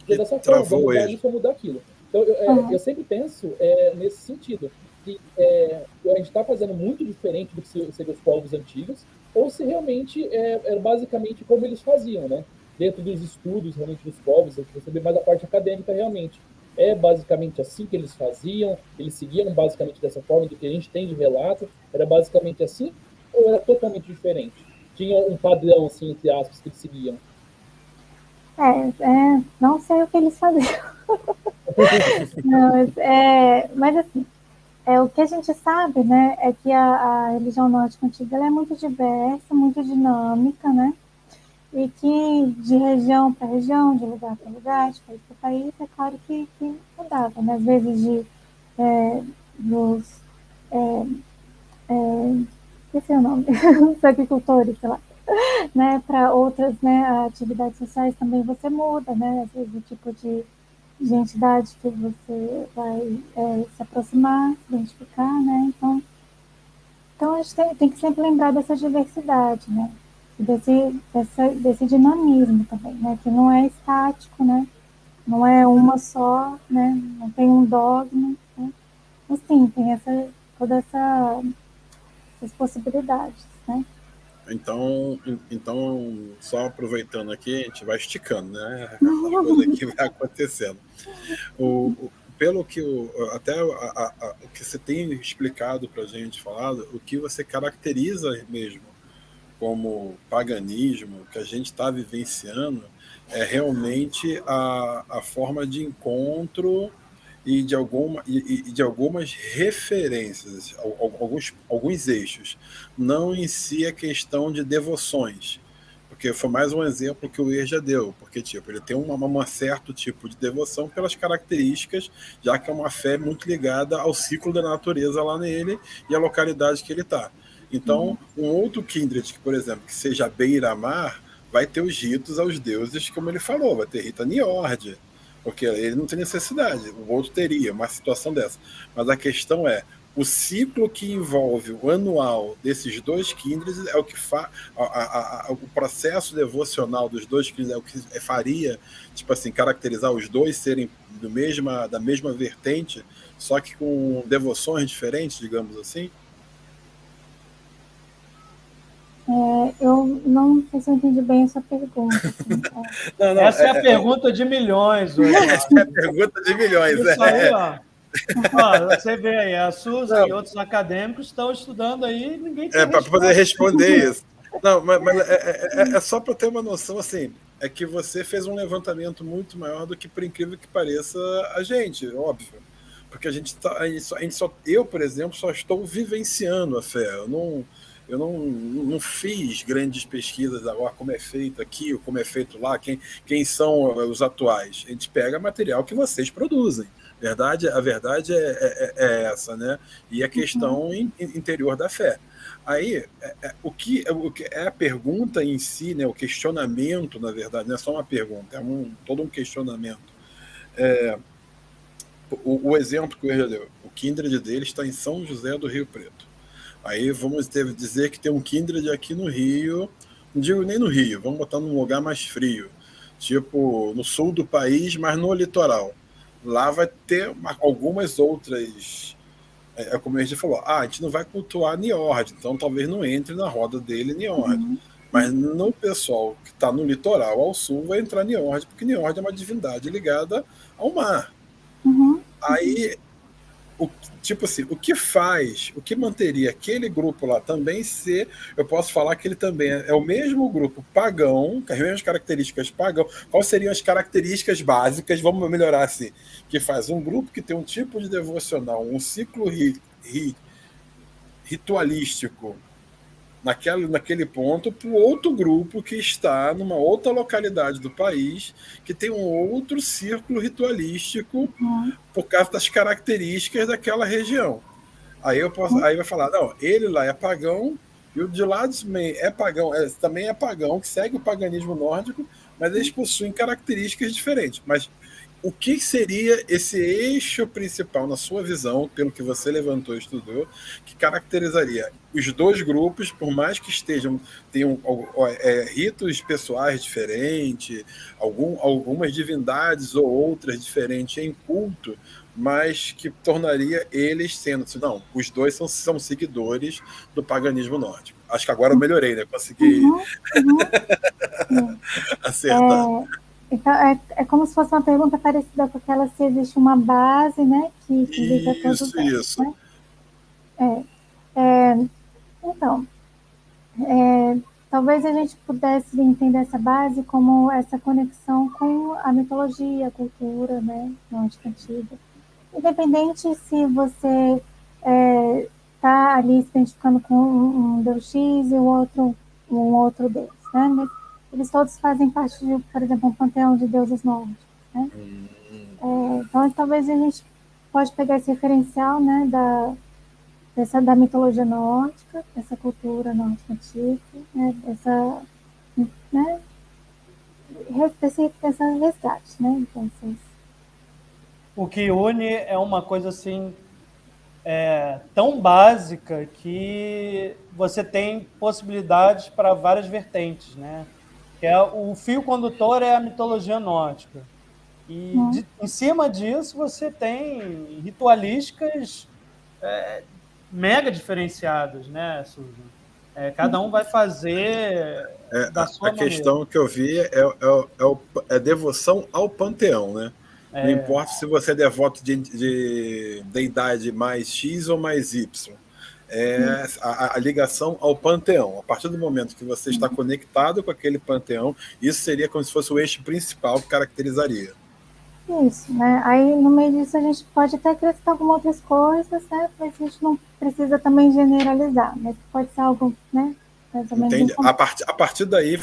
Dessa forma, vou mudar isso ou mudar aquilo. Então, eu sempre penso nesse sentido, que a gente está fazendo muito diferente do que seriam os povos antigos, ou se realmente é basicamente como eles faziam, né? Dentro dos estudos realmente dos povos, eu queria saber mais a parte acadêmica realmente. É basicamente assim que eles faziam? Eles seguiam basicamente dessa forma do que a gente tem de relato? Era basicamente assim? Ou era totalmente diferente? Tinha um padrão, assim, entre aspas, que eles seguiam? Não sei o que eles faziam. Não, mas assim, o que a gente sabe, né, é que a religião nórdica antiga ela é muito diversa, muito dinâmica, né? E que de região para região, de lugar para lugar, de país para país, é claro que mudava, né? Às vezes esqueci o nome, dos agricultores, sei lá, né? Para outras, né, atividades sociais também você muda, né? Às vezes o tipo de entidade que você vai se aproximar, se identificar, né? Então a gente tem que sempre lembrar dessa diversidade, né? Desse dinamismo também, né? Que não é estático, né? Não é uma só, né? Não tem um dogma, né? Mas sim, tem todas essas possibilidades, né? Então, só aproveitando aqui, a gente vai esticando, né? As coisas que vai acontecendo. Pelo que até o que você tem explicado para a gente, falado, o que você caracteriza mesmo como paganismo, que a gente está vivenciando, é realmente a forma de encontro e de algumas referências, alguns eixos. Não em si a questão de devoções, porque foi mais um exemplo que o Ir já deu, porque tipo, ele tem um certo tipo de devoção pelas características, já que é uma fé muito ligada ao ciclo da natureza lá nele e à localidade que ele está. Então, um outro kindred, por exemplo, que seja beira-mar, vai ter os ritos aos deuses, como ele falou, vai ter rito a Niord, porque ele não tem necessidade, o outro teria uma situação dessa. Mas a questão é, o ciclo que envolve o anual desses dois kindreds é o que o processo devocional dos dois kindreds é o que faria, tipo assim, caracterizar os dois serem da mesma vertente, só que com devoções diferentes, digamos assim. Eu não sei se eu entendi bem essa pergunta. Assim, não, essa é a pergunta de milhões hoje. Essa é a pergunta de milhões. Isso aí, ó, você vê aí, a Susan e outros acadêmicos estão estudando aí, ninguém tem para poder responder isso. Não, mas é só para ter uma noção, assim, é que você fez um levantamento muito maior do que, por incrível que pareça, a gente, óbvio. Porque eu, por exemplo, só estou vivenciando a fé. Eu não fiz grandes pesquisas agora, como é feito aqui, como é feito lá, quem são os atuais. A gente pega material que vocês produzem. A verdade é essa, né? E a questão interior da fé. Aí, o que é a pergunta em si, né? O questionamento, na verdade, não é só uma pergunta, é todo um questionamento. O exemplo que eu já deu, o kindred dele está em São José do Rio Preto. Aí vamos dizer que tem um kindred aqui no Rio, não digo nem no Rio, vamos botar num lugar mais frio, tipo no sul do país, mas no litoral. Lá vai ter algumas outras, como a gente falou, a gente não vai cultuar Niord, então talvez não entre na roda dele Niord. Mas no pessoal que está no litoral ao sul vai entrar Niord, porque Niord é uma divindade ligada ao mar. Aí, tipo assim, o que manteria aquele grupo lá também ser, eu posso falar que ele também é o mesmo grupo pagão, com as mesmas características pagão. Quais seriam as características básicas, vamos melhorar assim, que faz um grupo que tem um tipo de devocional, um ciclo ritualístico naquele ponto, para o outro grupo que está numa outra localidade do país, que tem um outro círculo ritualístico por causa das características daquela região. Aí vai falar, não, ele lá é pagão, e o de lá também é pagão, também é pagão, que segue o paganismo nórdico, mas eles possuem características diferentes. Mas o que seria esse eixo principal, na sua visão, pelo que você levantou e estudou, que caracterizaria os dois grupos, por mais que tenham ritos pessoais diferentes, algumas divindades ou outras diferentes em culto, mas que tornaria eles sendo, não, os dois são seguidores do paganismo nórdico. Acho que agora eu melhorei, né? Consegui acertar. Então, é como se fosse uma pergunta parecida com aquela, se existe uma base, né, que liga todos eles. Isso. Né? Então, talvez a gente pudesse entender essa base como essa conexão com a mitologia, a cultura, né, nórdica antiga. Independente se você está ali se identificando com um deus X e um outro deus, né? Mas eles todos fazem parte de, por exemplo, um panteão de deuses nórdicos, né? Então, talvez a gente pode pegar esse referencial, né, da mitologia nórdica, dessa cultura nórdica antiga, né, desse resgate, né? Então, o que une é uma coisa assim tão básica que você tem possibilidades para várias vertentes, né? Que o fio condutor é a mitologia nórdica. E em cima disso você tem ritualísticas mega diferenciadas, né, Susan? Cada um vai fazer da sua maneira. A questão que eu vi é devoção ao panteão, né? Não importa se você é devoto de deidade mais X ou mais Y. A ligação ao panteão. A partir do momento que você está conectado com aquele panteão, isso seria como se fosse o eixo principal que caracterizaria. Isso, né? Aí, no meio disso, a gente pode até acrescentar algumas outras coisas, né? Mas a gente não precisa também generalizar, mas pode ser algo, né? Mais ou menos. Entende? A partir daí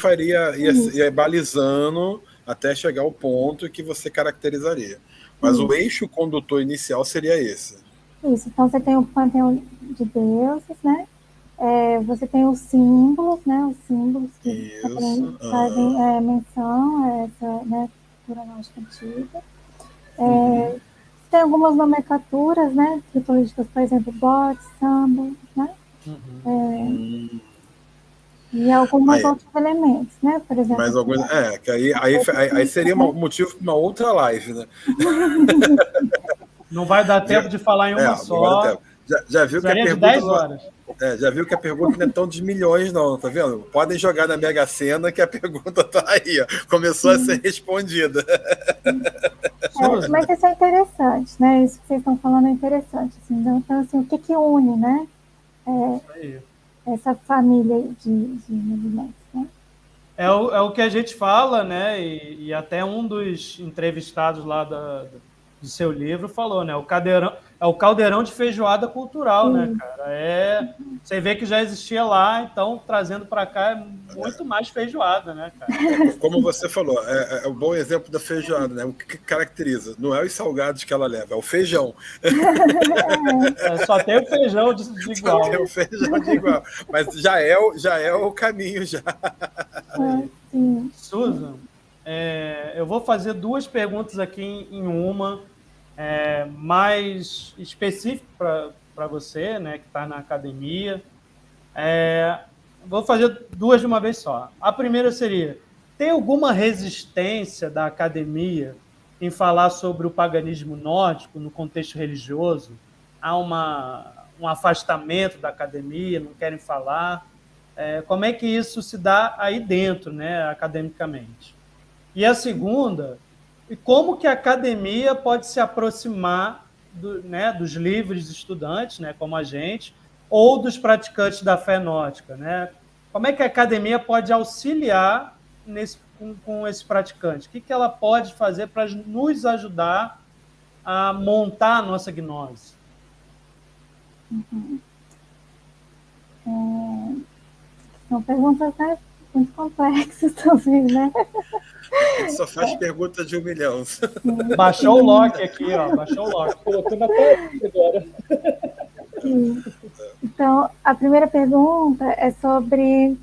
ia balizando até chegar ao ponto que você caracterizaria. Mas o eixo condutor inicial seria esse. Isso, então você tem o panteão de deuses, né? Você tem os símbolos, né? Os símbolos que fazem menção a essa, né, cultura nórdica antiga. Tem algumas nomenclaturas, né? Litúrgicas, por exemplo, bote, samba, né? E alguns outros elementos, né? Por exemplo. Mas alguns, que aí seria motivo para uma outra live, né? Não vai dar tempo de falar em uma só. Já viu que a pergunta 10 horas. Já viu que a pergunta não é tão de milhões, não, tá vendo? Podem jogar na Mega Sena que a pergunta tá aí, ó. Começou a ser respondida. Mas isso é interessante, né? Isso que vocês estão falando é interessante. Assim, então, assim, o que une, né? Essa família de movimentos, né? É o que a gente fala, né? E até um dos entrevistados lá do seu livro falou, né? O caldeirão de feijoada cultural, né, cara? Você vê que já existia lá, então trazendo para cá é muito mais feijoada, né, cara? Como você falou, é um bom exemplo da feijoada, né? O que caracteriza? Não é os salgados que ela leva, é o feijão. Só tem o feijão de igual. Só tem o feijão de igual. Mas já é o caminho, já. Susan, eu vou fazer 2 perguntas aqui em uma, mais específica para você, né, que está na academia. Vou fazer 2 de uma vez só. A primeira seria: tem alguma resistência da academia em falar sobre o paganismo nórdico no contexto religioso? Há um afastamento da academia, não querem falar? Como é que isso se dá aí dentro, né, academicamente? E a segunda, como que a academia pode se aproximar né, dos livres estudantes, né, como a gente, ou dos praticantes da fé nórdica, né? Como é que a academia pode auxiliar com esse praticante? O que ela pode fazer para nos ajudar a montar a nossa gnose? São perguntas, né, muito complexas também, né? A gente só faz pergunta de 1 milhão. Baixou o Loki aqui, ó. Baixou o Loki. Colocou na parede agora. Sim. Então, a primeira pergunta é sobre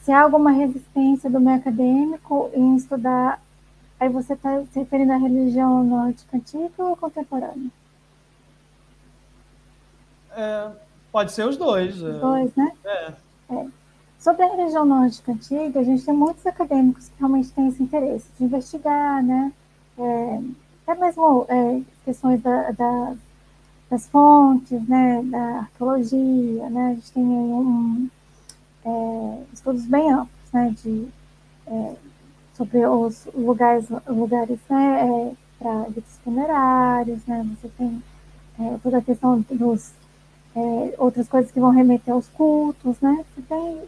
se há alguma resistência do meio acadêmico em estudar. Aí você está se referindo à religião nórdica antiga ou contemporânea? Pode ser os dois. Os dois, né? É. Sobre a religião nórdica antiga, a gente tem muitos acadêmicos que realmente têm esse interesse de investigar, né? Até mesmo questões das fontes, né? Da arqueologia, né? A gente tem estudos bem amplos, né? Sobre os lugares né? Para ritos funerários, né? Você tem toda a questão dos outras coisas que vão remeter aos cultos, né? Você tem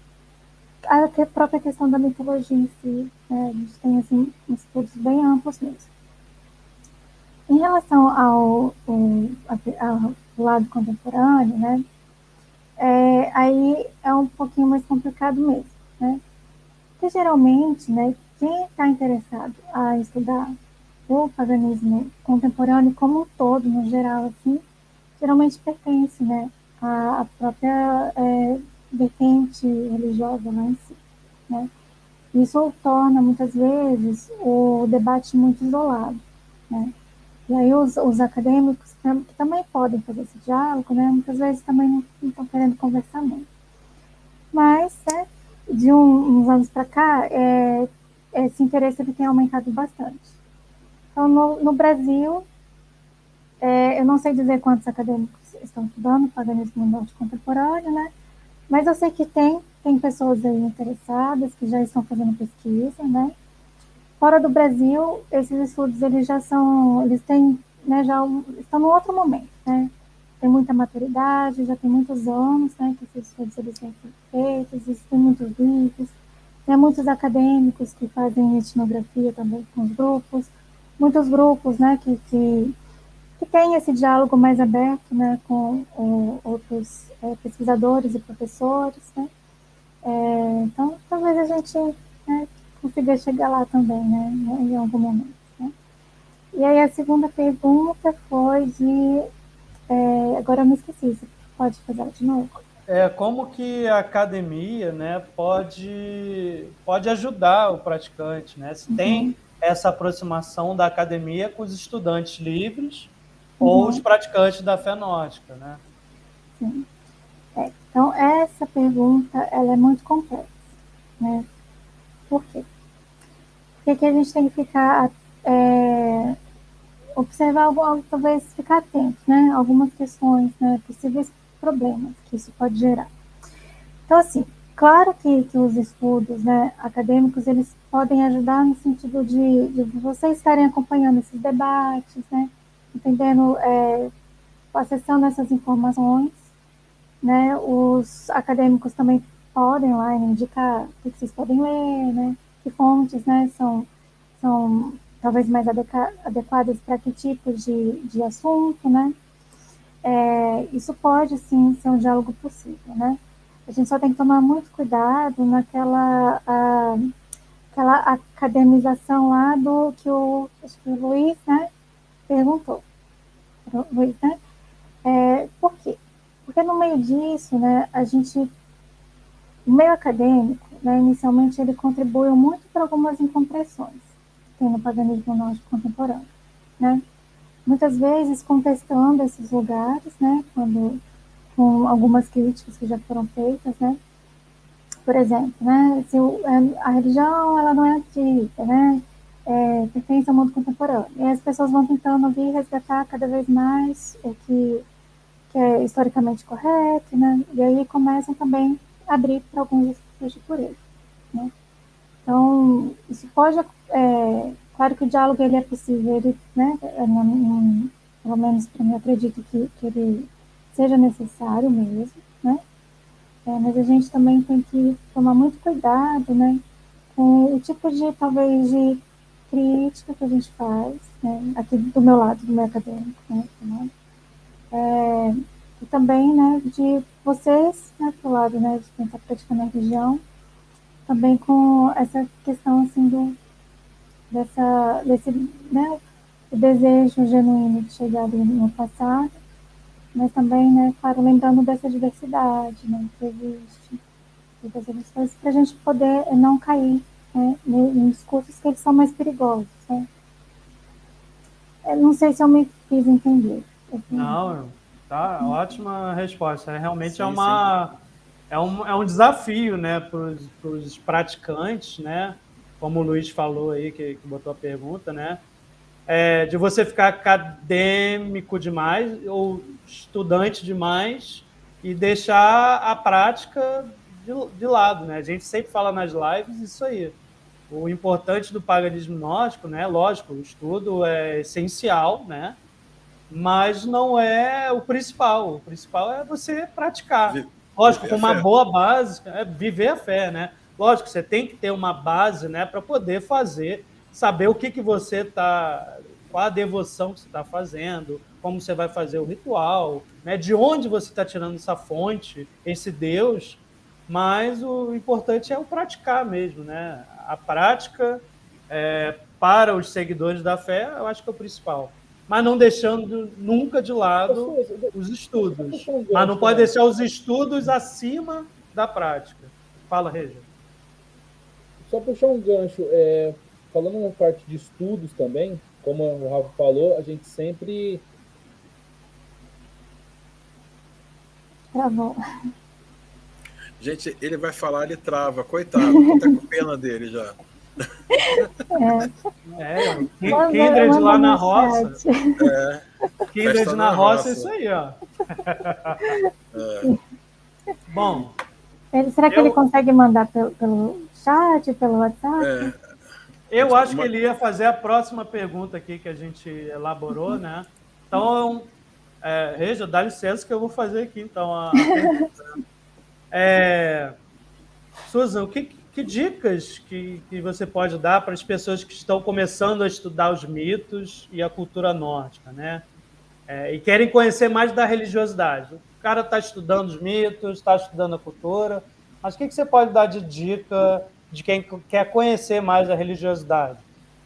a própria questão da mitologia em si, né? A gente tem assim, estudos bem amplos mesmo. Em relação ao lado contemporâneo, né? Aí é um pouquinho mais complicado mesmo, né? Porque geralmente, né, quem está interessado a estudar o paganismo contemporâneo como um todo, no geral, assim, geralmente pertence, né, à própria vertente religiosa lá em si, né? Isso torna, muitas vezes, o debate muito isolado, né? E aí os acadêmicos que também podem fazer esse diálogo, né, muitas vezes também não estão querendo conversar muito. Mas, de uns anos para cá, esse interesse ele tem aumentado bastante. Então, no Brasil, eu não sei dizer quantos acadêmicos estão estudando paganismo nórdico contemporâneo, né? Mas eu sei que tem pessoas aí interessadas que já estão fazendo pesquisa, né? Fora do Brasil, esses estudos eles têm, né, estão num outro momento, né? Tem muita maturidade, já tem muitos anos, né, que esses estudos eles têm sido feitos, existem muitos livros, tem muitos acadêmicos que fazem etnografia também com os grupos, muitos grupos, né, que têm esse diálogo mais aberto, né, com outros pesquisadores e professores, né? Então, talvez a gente, né, consiga chegar lá também, né, em algum momento, né? E aí a segunda pergunta foi agora eu me esqueci, você pode fazer de novo? Como que a academia, né, pode ajudar o praticante, né? Se tem essa aproximação da academia com os estudantes livres ou os praticantes da fé nórdica, né? Sim. Então, essa pergunta ela é muito complexa, né? Por quê? Porque a gente tem que ficar observar talvez ficar atento, né? Algumas questões, né? Possíveis problemas que isso pode gerar. Então, assim, claro que os estudos, né, acadêmicos, eles podem ajudar no sentido de vocês estarem acompanhando esses debates, né? Entendendo, acessando essas informações, né? Os acadêmicos também podem lá indicar o que vocês podem ler, né? Que fontes, né, são talvez mais adequadas para que tipo de assunto, né? Isso pode, sim, ser um diálogo possível, né? A gente só tem que tomar muito cuidado naquela aquela academização lá do que acho que o Luiz, né, perguntou. Luiz, né? Por quê? Porque no meio disso, né, o meio acadêmico, né, inicialmente ele contribuiu muito para algumas incompreensões que tem no paganismo nórdico contemporâneo, né? Muitas vezes contestando esses lugares, né, com algumas críticas que já foram feitas, né? Por exemplo, né, se a religião ela não é antiga, né? Pertence ao mundo contemporâneo. E as pessoas vão tentando vir resgatar cada vez mais o que é historicamente correto, né? E aí começam também a abrir para alguns estudos de pureza, né? Então, isso pode... claro que o diálogo ele é possível, ele, né, pelo menos para mim, acredito que ele seja necessário mesmo, né? Mas a gente também tem que tomar muito cuidado, né, com o tipo de, talvez, de crítica que a gente faz, né, aqui do meu lado, do meu acadêmico, né, e também, né, de vocês, né, pro lado, né, de quem está praticando a religião, também com essa questão, assim, desse, né, o desejo genuíno de chegar ali no passado, mas também, né, claro, lembrando dessa diversidade, né, que existe, para a gente poder não cair, né, em discursos que eles são mais perigosos, né? Eu não sei se eu me fiz entender. Não, tá, ótima resposta. Realmente Sim, sim. é um desafio, né, para os praticantes, né, como o Luiz falou aí, que botou a pergunta, né, de você ficar acadêmico demais ou estudante demais e deixar a prática de lado, né? A gente sempre fala nas lives isso aí. O importante do paganismo nórdico, né? Lógico, o estudo é essencial, né? Mas não é o principal. O principal é você praticar. Lógico, Viver com a uma fé. boa base, é viver a fé, né? Lógico, você tem que ter uma base, né, para poder fazer, saber o que você está, qual a devoção que você está fazendo, como você vai fazer o ritual, né, de onde você está tirando essa fonte, esse Deus, mas o importante é o praticar mesmo, né? A prática para os seguidores da fé, eu acho que é o principal. Mas não deixando nunca de lado os Deixa eu estudos. puxar um Mas não gancho pode também. deixar os estudos acima da prática. Fala, Reja. Só puxar um gancho, falando uma parte de estudos também, como o Rafa falou, a gente sempre. Tá bom. Gente, ele vai falar, ele trava, coitado. Tô até com pena dele já. Kindred lá na roça. Kindred Festa na na roça, é roça. isso aí, ó. Bom. Será que ele consegue mandar pelo chat, pelo WhatsApp? Eu acho que ele ia fazer a próxima pergunta aqui que a gente elaborou, né? Então, Reja, dá licença que eu vou fazer aqui, então, a pergunta. Susan, que dicas que você pode dar para as pessoas que estão começando a estudar os mitos e a cultura nórdica, né? E querem conhecer mais da religiosidade. O cara está estudando os mitos, está estudando a cultura, mas o que você pode dar de dica de quem quer conhecer mais a religiosidade?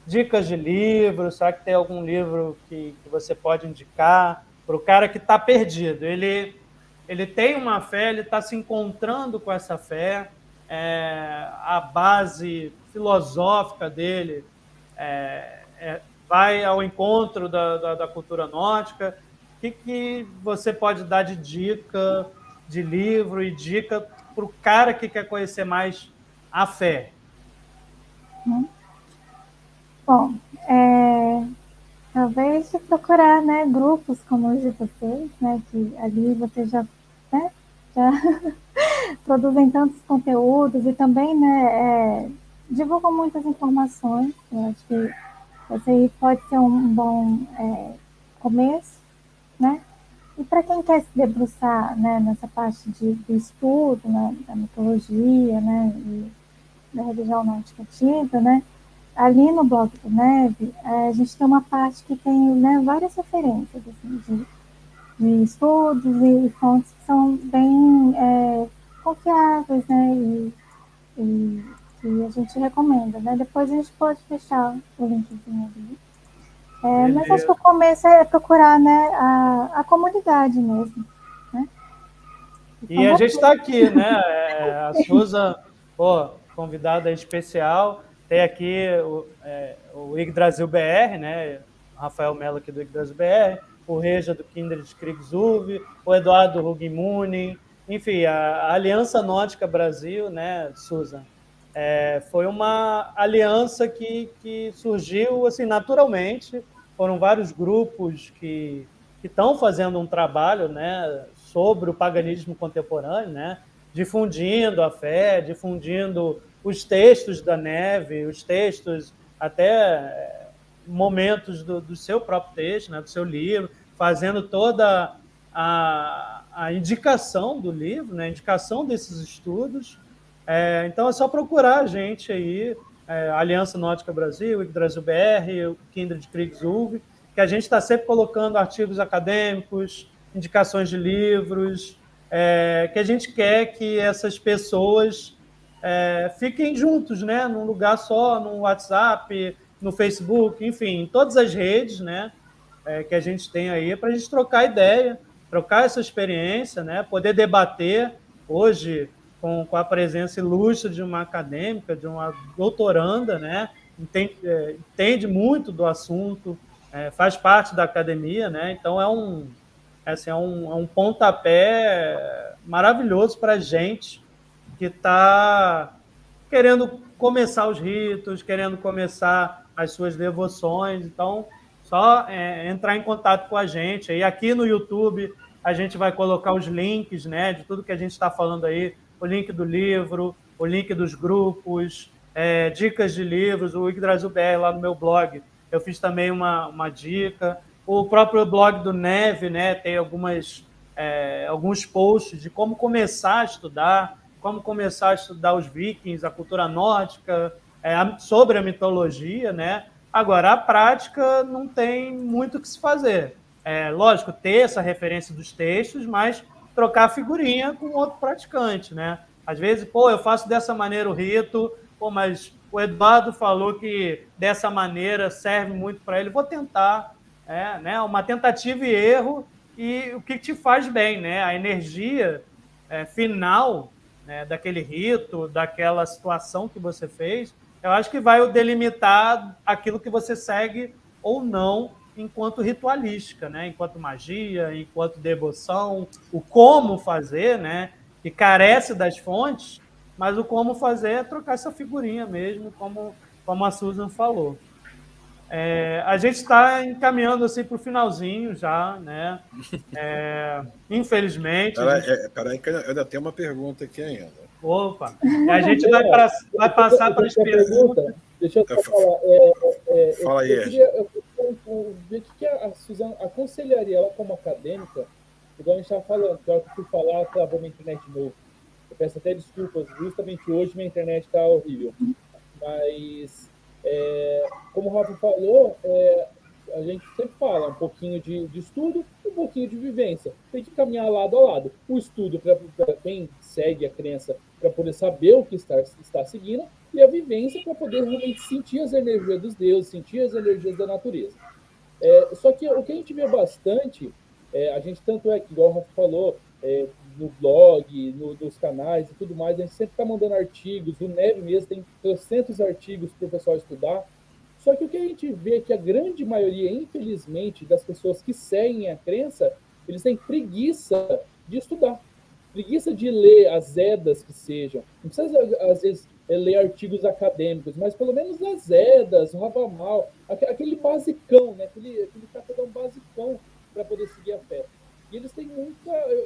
Dicas de livros, será que tem algum livro que você pode indicar para o cara que está perdido? Ele tem uma fé, ele está se encontrando com essa fé, a base filosófica dele vai ao encontro da cultura nórdica. O que você pode dar de dica, de livro e dica para o cara que quer conhecer mais a fé? Bom, talvez procurar, né, grupos como os de vocês, né, que ali você já, né, já produzem tantos conteúdos e também, né, divulgam muitas informações. Eu acho que esse aí pode ser um bom começo, né? E para quem quer se debruçar, né, nessa parte do estudo, né, da mitologia, né, e da religião nórdica antiga, né, ali no blog do Neve, a gente tem uma parte que tem, né, várias referências assim, de estudos e fontes que são bem confiáveis, né, e que a gente recomenda, né? Depois a gente pode fechar o linkzinho ali. Mas acho que o começo é procurar, né, a comunidade mesmo, né? E a gente está aqui, né? A Susan, convidada especial, tem aqui o Yggdrasil BR, né? O Rafael Mello aqui do Yggdrasil BR, o Reja do Kindred Kriegsruv, o Eduardo Rugimuni, enfim, a Aliança Nórdica Brasil, né, Susan? Foi uma aliança que surgiu assim naturalmente. Foram vários grupos que estão fazendo um trabalho, né, sobre o paganismo contemporâneo, né, difundindo a fé, difundindo os textos da Neve, os textos até momentos do seu próprio texto, né, do seu livro, fazendo toda a indicação do livro, né, a indicação desses estudos. Então é só procurar a gente aí, Aliança Nórdica Brasil, Yggdrasil BR, o Kindred Kriegsulv, que a gente está sempre colocando artigos acadêmicos, indicações de livros, que a gente quer que essas pessoas fiquem juntos, né, num lugar só, no WhatsApp, no Facebook, enfim, em todas as redes, né, que a gente tem aí, para a gente trocar ideia, trocar essa experiência, né, poder debater hoje com a presença ilustre de uma acadêmica, de uma doutoranda, né, entende muito do assunto, faz parte da academia, né, então é um pontapé maravilhoso para a gente que está querendo começar os ritos, querendo começar as suas devoções. Então, só entrar em contato com a gente. E aqui no YouTube a gente vai colocar os links, né, de tudo que a gente está falando aí, o link do livro, o link dos grupos, dicas de livros, o Yggdrasil BR lá no meu blog. Eu fiz também uma dica. O próprio blog do Neve, né, tem alguns posts de como começar a estudar, os vikings, a cultura nórdica, sobre a mitologia, né? Agora, a prática não tem muito o que se fazer. Lógico, ter essa referência dos textos, mas trocar figurinha com outro praticante, né? Às vezes, eu faço dessa maneira o rito, mas o Eduardo falou que dessa maneira serve muito para ele, vou tentar, né? Uma tentativa e erro, e o que te faz bem, né? A energia final, né, daquele rito, daquela situação que você fez, eu acho que vai delimitar aquilo que você segue ou não enquanto ritualística, né? Enquanto magia, enquanto devoção, o como fazer, né? Que carece das fontes, mas o como fazer é trocar essa figurinha mesmo, como a Susan falou. A gente está encaminhando assim, para o finalzinho já, né? Infelizmente. Peraí, que eu ainda tenho uma pergunta aqui ainda. Opa! A gente vai passar para as perguntas. Deixa eu falar. Fala aí, eu queria ver o que a Suzana aconselharia ela como acadêmica, igual a gente estava falando, que a hora que eu fui falar, travou minha internet de novo. Eu peço até desculpas, justamente hoje minha internet está horrível. Mas, como o Rafa falou, a gente sempre fala um pouquinho de estudo e um pouquinho de vivência. Tem que caminhar lado a lado. O estudo para quem segue a crença, para poder saber o que está seguindo, e a vivência para poder realmente sentir as energias dos deuses, sentir as energias da natureza. Só que o que a gente vê bastante, a gente tanto que, igual o Rafa falou, no blog, nos canais e tudo mais, a gente sempre está mandando artigos, o Neve mesmo tem 300 artigos para o pessoal estudar. Só que o que a gente vê é que a grande maioria, infelizmente, das pessoas que seguem a crença, eles têm preguiça de estudar, preguiça de ler as Edas que sejam. Não precisa, às vezes, ler artigos acadêmicos, mas pelo menos as Edas, o Ravamal, aquele basicão, né? aquele catadão basicão para poder seguir a fé. E eles têm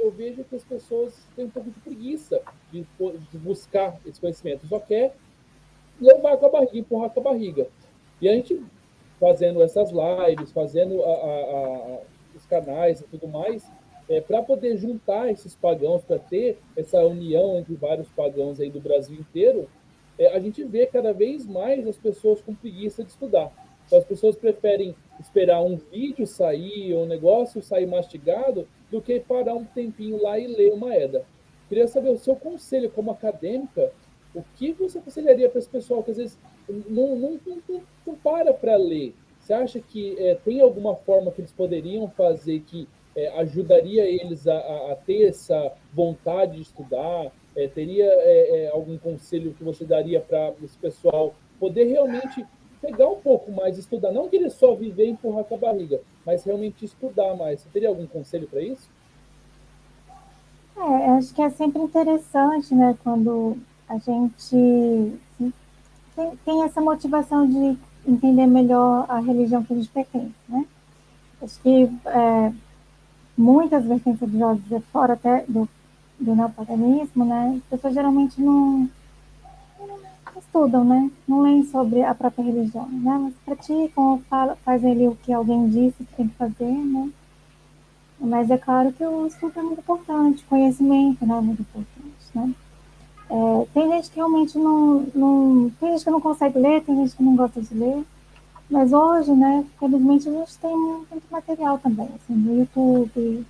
eu vejo que as pessoas têm um pouco de preguiça de buscar esse conhecimento, só quer levar com a barriga, empurrar com a barriga. E a gente, fazendo essas lives, fazendo os canais e tudo mais, para poder juntar esses pagãos, para ter essa união entre vários pagãos aí do Brasil inteiro, a gente vê cada vez mais as pessoas com preguiça de estudar. Então, as pessoas preferem esperar um vídeo sair, ou um negócio sair mastigado, do que parar um tempinho lá e ler uma Eda. Queria saber o seu conselho como acadêmica, o que você aconselharia para esse pessoal que às vezes não para ler? Você acha que tem alguma forma que eles poderiam fazer que ajudaria eles a ter essa vontade de estudar? Teria algum conselho que você daria para esse pessoal poder realmente pegar um pouco mais, estudar? Não querer só viver e empurrar com a barriga, mas realmente estudar mais. Você teria algum conselho para isso? Acho que é sempre interessante, né, quando a gente tem essa motivação de entender melhor a religião que a gente pertence, né? Acho que muitas vertentes religiosas, fora até do neopaganismo, né, as pessoas geralmente não estudam, né? Não leem sobre a própria religião, né? Mas praticam, fazem ali o que alguém disse que tem que fazer, né? Mas é claro que o estudo é muito importante, conhecimento, né, é muito importante, né? Tem gente que realmente não. Tem gente que não consegue ler, tem gente que não gosta de ler, mas hoje, né, felizmente a gente tem muito material também, assim, no YouTube.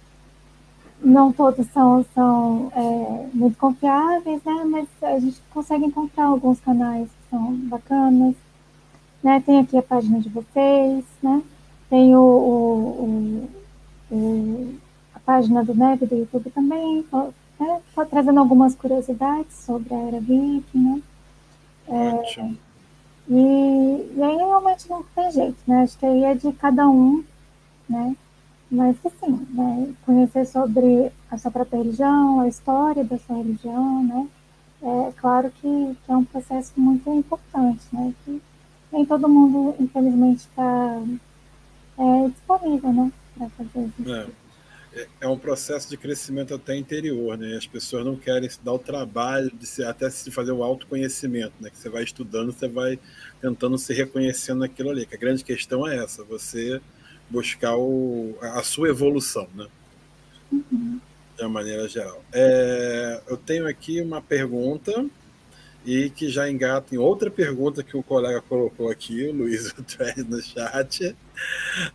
Não todos são muito confiáveis, né, mas a gente consegue encontrar alguns canais que são bacanas, né? Tem aqui a página de vocês, né? Tem a página do NEB do YouTube também, né? Trazendo algumas curiosidades sobre a era viking, né? Ótimo. E aí realmente não tem jeito, né? Acho que aí é de cada um, né? Mas assim, né? Conhecer sobre a sua própria religião, a história da sua religião, né? É claro que é um processo muito importante, né? Que nem todo mundo, infelizmente, está disponível, né? Para fazer isso. É um processo de crescimento até interior, né? As pessoas não querem se dar o trabalho de até se fazer o autoconhecimento, né? Que você vai estudando, você vai tentando se reconhecendo naquilo ali. Que a grande questão é essa, você buscar a sua evolução, né? De uma maneira geral. Eu tenho aqui uma pergunta e que já engata em outra pergunta que o colega colocou aqui, o Luiz traz no chat,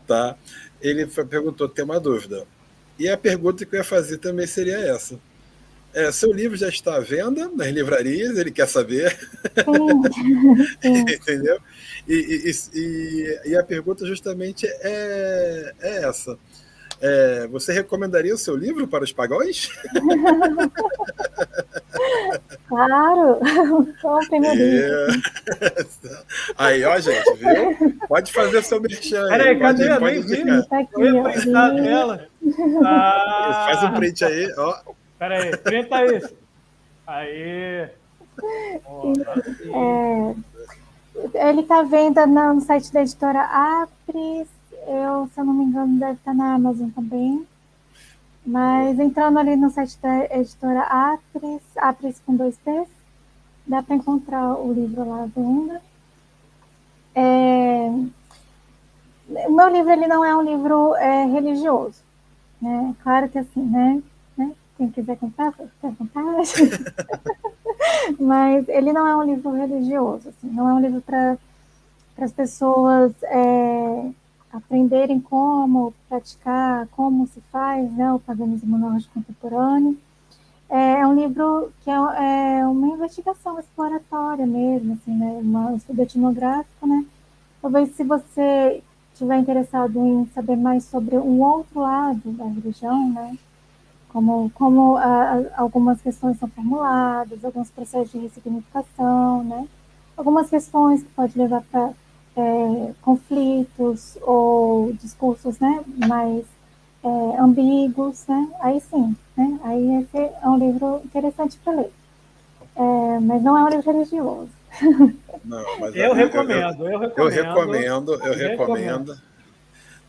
tá? Ele perguntou, tem uma dúvida. E a pergunta que eu ia fazer também seria essa. Seu livro já está à venda nas livrarias? Ele quer saber. Entendeu? E a pergunta justamente é essa. Você recomendaria o seu livro para os pagões? Claro! Comprem meu livro. Aí, ó, gente, viu? Pode fazer o seu merchan. Peraí, cadê? Eu nem pode vi. Tá aqui, Eu ia printar a tela. Faz um print aí, ó. Peraí, printa isso. Aí. Ele está à venda no site da editora Apris. Se eu não me engano, deve estar na Amazon também. Mas entrando ali no site da editora Apris com 2 T's, dá para encontrar o livro lá à venda. O meu livro ele não é um livro religioso, né? Claro que assim, né? Quem quiser comprar, fica à vontade. Mas ele não é um livro religioso, assim, não é um livro para as pessoas aprenderem como praticar, como se faz, né, o paganismo nórdico contemporâneo. É um livro que é uma investigação exploratória mesmo, assim, né, um estudo etnográfico, né. Talvez se você estiver interessado em saber mais sobre um outro lado da religião, né, como algumas questões são formuladas, alguns processos de ressignificação, né, algumas questões que pode levar para conflitos ou discursos, né, mais ambíguos, né, aí sim, né, aí esse é um livro interessante para ler, mas não é um livro religioso. Não, mas Eu recomendo.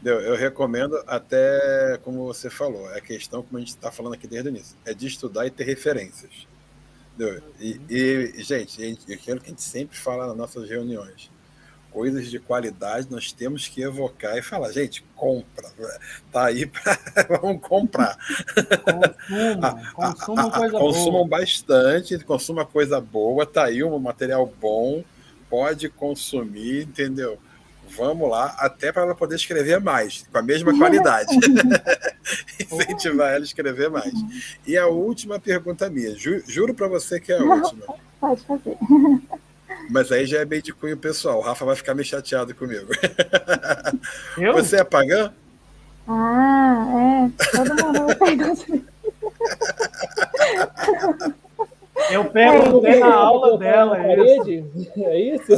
Eu recomendo até, como você falou, a questão, como a gente está falando aqui desde o início, é de estudar e ter referências. Entendeu? Gente, aquilo que a gente sempre fala nas nossas reuniões, coisas de qualidade nós temos que evocar e falar, gente, compra, tá aí vamos comprar. Consumam coisa boa. Consumam bastante, consuma coisa boa, tá aí um material bom, pode consumir, entendeu? Vamos lá, até para ela poder escrever mais, com a mesma qualidade. Incentivar ela a escrever mais. E a última pergunta minha, juro para você que é a última. Pode fazer. Mas aí já é meio de cunho pessoal. O Rafa vai ficar meio chateado comigo. Eu? Você é pagã? Todo mundo me pergunta. Eu perguntei na aula dela. Parede? É isso?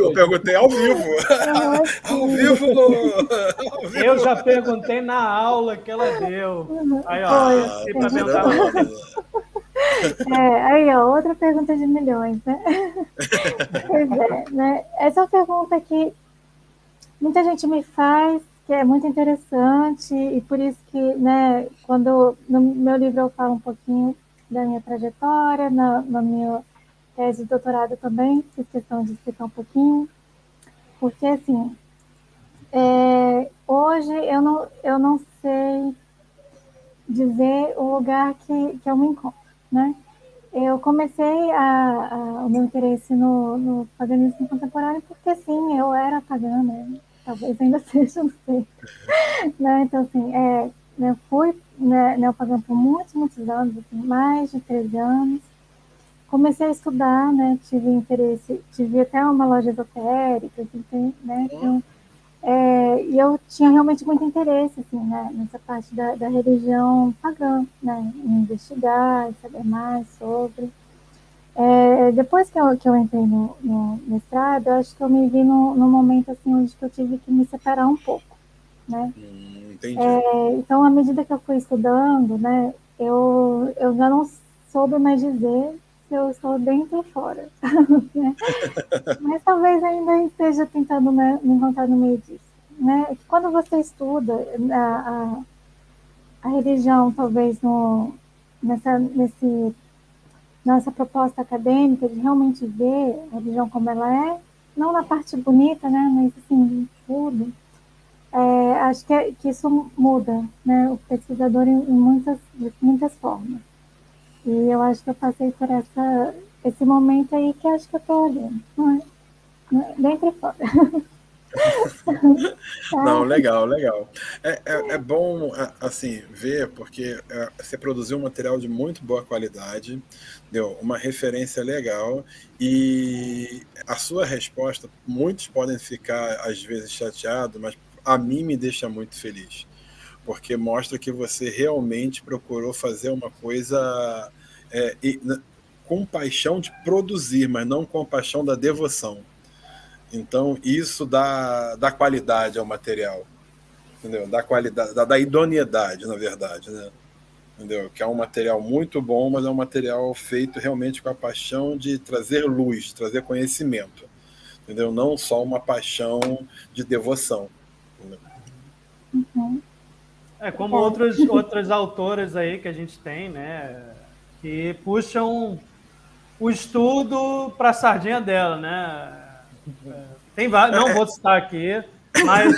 Eu perguntei ao vivo. Ao vivo. Eu já perguntei na aula que ela deu. Aí, ó, para perguntar. Aí, ó, outra pergunta de milhões, né? Pois é, né? Essa é uma pergunta que muita gente me faz, que é muito interessante, e por isso que, né, quando no meu livro eu falo um pouquinho da minha trajetória, na minha tese de doutorado também, fiz questão de explicar um pouquinho, porque, assim, Hoje eu não sei dizer o lugar que eu me encontro, né? Eu comecei o meu interesse no paganismo contemporâneo porque, sim, eu era pagã, né? Talvez ainda seja, não sei. Né? Então, assim, eu fui neopagã por muitos, muitos anos, assim, mais de 13 anos. Comecei a estudar, né? Tive interesse, tive até uma loja esotérica, assim, né? Então, e eu tinha realmente muito interesse, assim, né? Nessa parte da religião pagã, né? Em investigar, saber mais sobre. Depois que eu entrei no mestrado, eu acho que eu me vi num momento assim onde eu tive que me separar um pouco, né? Entendi. Então, à medida que eu fui estudando, né, eu já não soube mais dizer se eu estou dentro ou fora, né? Mas talvez ainda esteja tentando, né, me encontrar no meio disso, né? Quando você estuda a religião, talvez nessa proposta acadêmica de realmente ver a religião como ela é, não na parte bonita, né, mas assim, tudo. Acho que isso muda, né, o pesquisador de muitas formas. E eu acho que eu passei por esse momento aí que acho que eu estou olhando, não é? Dentro e fora. Não, Tá? legal, legal. É bom, assim, ver, porque você produziu um material de muito boa qualidade, deu uma referência legal, e a sua resposta, muitos podem ficar, às vezes, chateados, mas a mim me deixa muito feliz, porque mostra que você realmente procurou fazer uma coisa com paixão de produzir, mas não com paixão da devoção. Então, isso dá qualidade ao material, entendeu? Dá qualidade, dá idoneidade, na verdade, né? Entendeu? Que é um material muito bom, mas é um material feito realmente com a paixão de trazer luz, trazer conhecimento, entendeu? Não só uma paixão de devoção. Entendeu? Uhum. Como outras autoras aí que a gente tem, né? Que puxam o estudo para a sardinha dela, né? Tem vários, não vou citar aqui, mas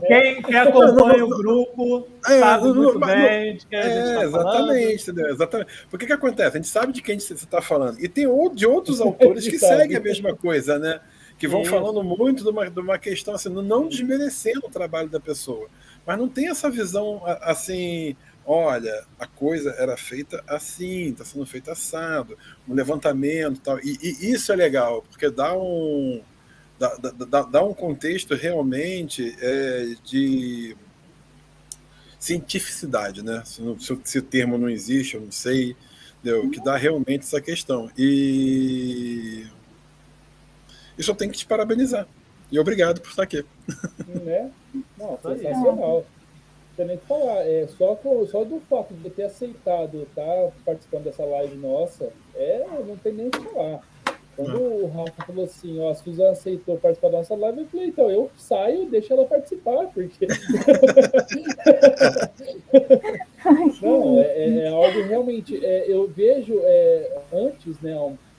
quem acompanha o grupo sabe muito bem de quem a gente está falando. Exatamente, entendeu? Exatamente. Porque que acontece? A gente sabe de quem você está falando. E tem de outros autores que seguem a mesma coisa, né? Que vão Isso. falando muito de uma questão assim, não desmerecendo o trabalho da pessoa. Mas não tem essa visão assim, olha, a coisa era feita assim, está sendo feita assado, um levantamento e tal. E isso é legal, porque dá um contexto realmente de cientificidade, né? Se o termo não existe, eu não sei, entendeu? Que dá realmente essa questão. E isso eu tenho que te parabenizar. E obrigado por estar aqui. Né? Não, Isso aí. sensacional. Não tem nem o que falar. Só do fato de ter aceitado estar participando dessa live nossa, não tem nem o que falar. Quando o Rafa falou assim, ó, a Suzana aceitou participar da nossa live, eu falei, então eu saio e deixo ela participar, porque. Não, é algo realmente. Eu vejo antes, né,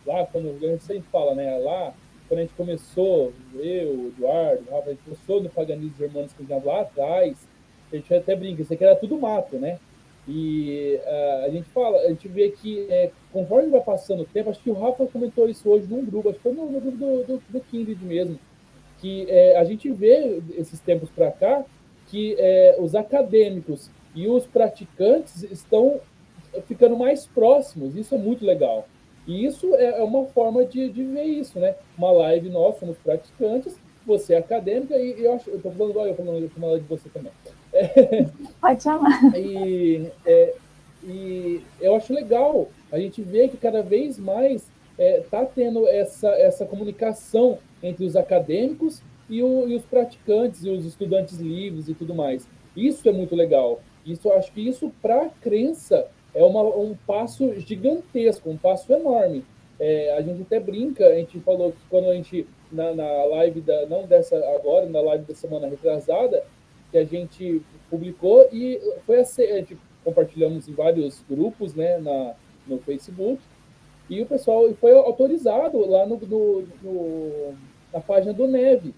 lá quando a gente sempre fala, né, lá, quando a gente começou, eu, o Eduardo, o Rafa, a gente começou no Paganismo Germânicos lá atrás, a gente até brinca, isso aqui era tudo mato, né? E a gente vê que conforme vai passando o tempo, acho que o Rafa comentou isso hoje num grupo, acho que foi no grupo do Kindred mesmo, que a gente vê esses tempos para cá que os acadêmicos e os praticantes estão ficando mais próximos. Isso é muito legal. E isso é uma forma de ver isso, né? Uma live nós somos praticantes, você é acadêmica, e eu estou falando, eu falando de você também. Pode chamar. E eu acho legal a gente ver que cada vez mais está tendo essa comunicação entre os acadêmicos e os praticantes e os estudantes livres e tudo mais. Isso é muito legal. Acho que isso para a crença é um passo gigantesco, um passo enorme. A gente até brinca, a gente falou que quando a gente, na live, não dessa agora, na live da semana retrasada, que a gente publicou e foi compartilhamos em vários grupos, né, no Facebook, e o pessoal foi autorizado lá na página do Neve.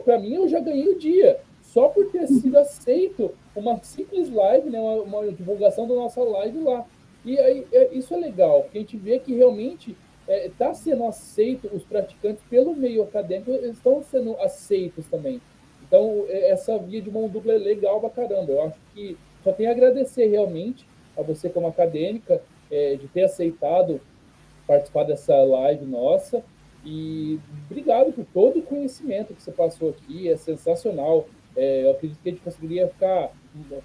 Para mim, eu já ganhei o dia, só por ter sido aceito uma simples live, né, uma divulgação da nossa live lá. E aí, isso é legal, porque a gente vê que realmente está sendo aceito, os praticantes pelo meio acadêmico estão sendo aceitos também. Então, essa via de mão dupla é legal pra caramba. Eu acho que só tenho a agradecer realmente a você como acadêmica de ter aceitado participar dessa live nossa. E obrigado por todo o conhecimento que você passou aqui, é sensacional. Eu acredito que a gente conseguiria ficar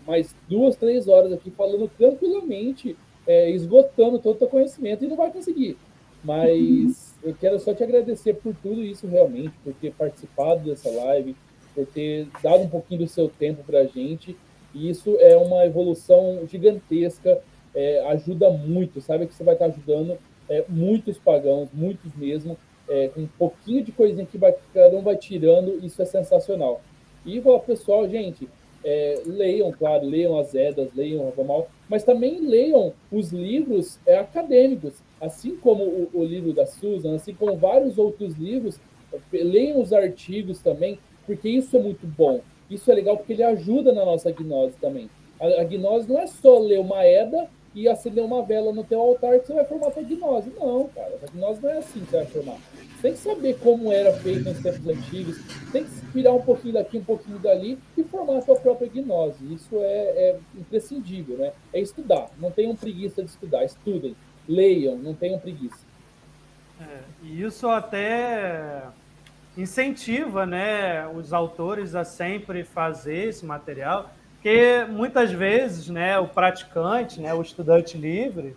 mais 2, 3 horas aqui falando tranquilamente, esgotando todo o teu conhecimento, e não vai conseguir. Mas eu quero só te agradecer por tudo isso realmente, por ter participado dessa live, por ter dado um pouquinho do seu tempo para a gente. E isso é uma evolução gigantesca, ajuda muito, sabe que você vai estar ajudando muitos pagãos, muitos mesmo, com um pouquinho de coisinha que cada um vai tirando, isso é sensacional. E, pessoal, gente, leiam, claro, leiam as Edas, leiam o Rafa Mal, mas também leiam os livros acadêmicos, assim como o livro da Susan, assim como vários outros livros, leiam os artigos também, porque isso é muito bom. Isso é legal porque ele ajuda na nossa gnose também. A gnose não é só ler uma Eda e acender uma vela no teu altar que você vai formar a tua gnose. Não, cara, a gnose não é assim que você vai formar. Você tem que saber como era feito nos tempos antigos, tem que tirar um pouquinho daqui, um pouquinho dali e formar a tua própria gnose. Isso é imprescindível, né? É estudar. Não tenham preguiça de estudar. Estudem, leiam, não tenham preguiça. E isso até incentiva, né, os autores a sempre fazer esse material, porque muitas vezes, né, o praticante, né, o estudante livre,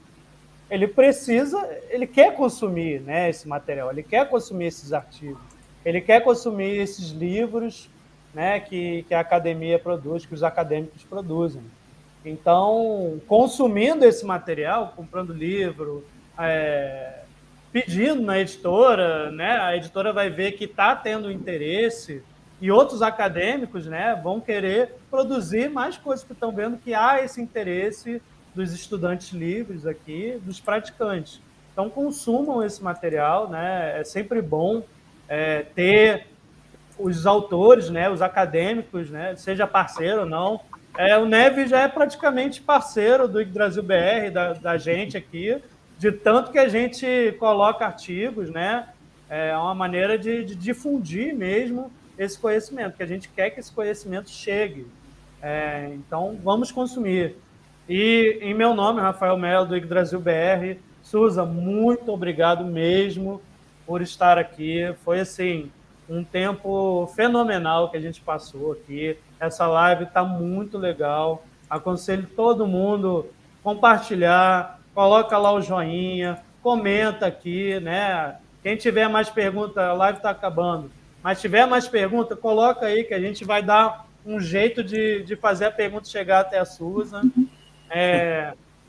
ele quer consumir, né, esse material, ele quer consumir esses artigos, ele quer consumir esses livros, né, que a academia produz, que os acadêmicos produzem. Então, consumindo esse material, comprando livro, pedindo na editora, né, a editora vai ver que está tendo interesse e outros acadêmicos, né, vão querer produzir mais coisas, que estão vendo que há esse interesse dos estudantes livres aqui, dos praticantes. Então, consumam esse material, né, é sempre bom ter os autores, né, os acadêmicos, né, seja parceiro ou não. O Neve já é praticamente parceiro do Yggdrasil BR, da gente aqui, de tanto que a gente coloca artigos, né? É uma maneira de difundir mesmo esse conhecimento, que a gente quer que esse conhecimento chegue. Então, vamos consumir. E, em meu nome, Rafael Melo, do Yggdrasil BR, Susan, muito obrigado mesmo por estar aqui. Foi, assim, um tempo fenomenal que a gente passou aqui. Essa live está muito legal. Aconselho todo mundo a compartilhar, coloca lá o joinha, comenta aqui, né? Quem tiver mais pergunta, a live está acabando, mas tiver mais pergunta, coloca aí que a gente vai dar um jeito de fazer a pergunta chegar até a Susan.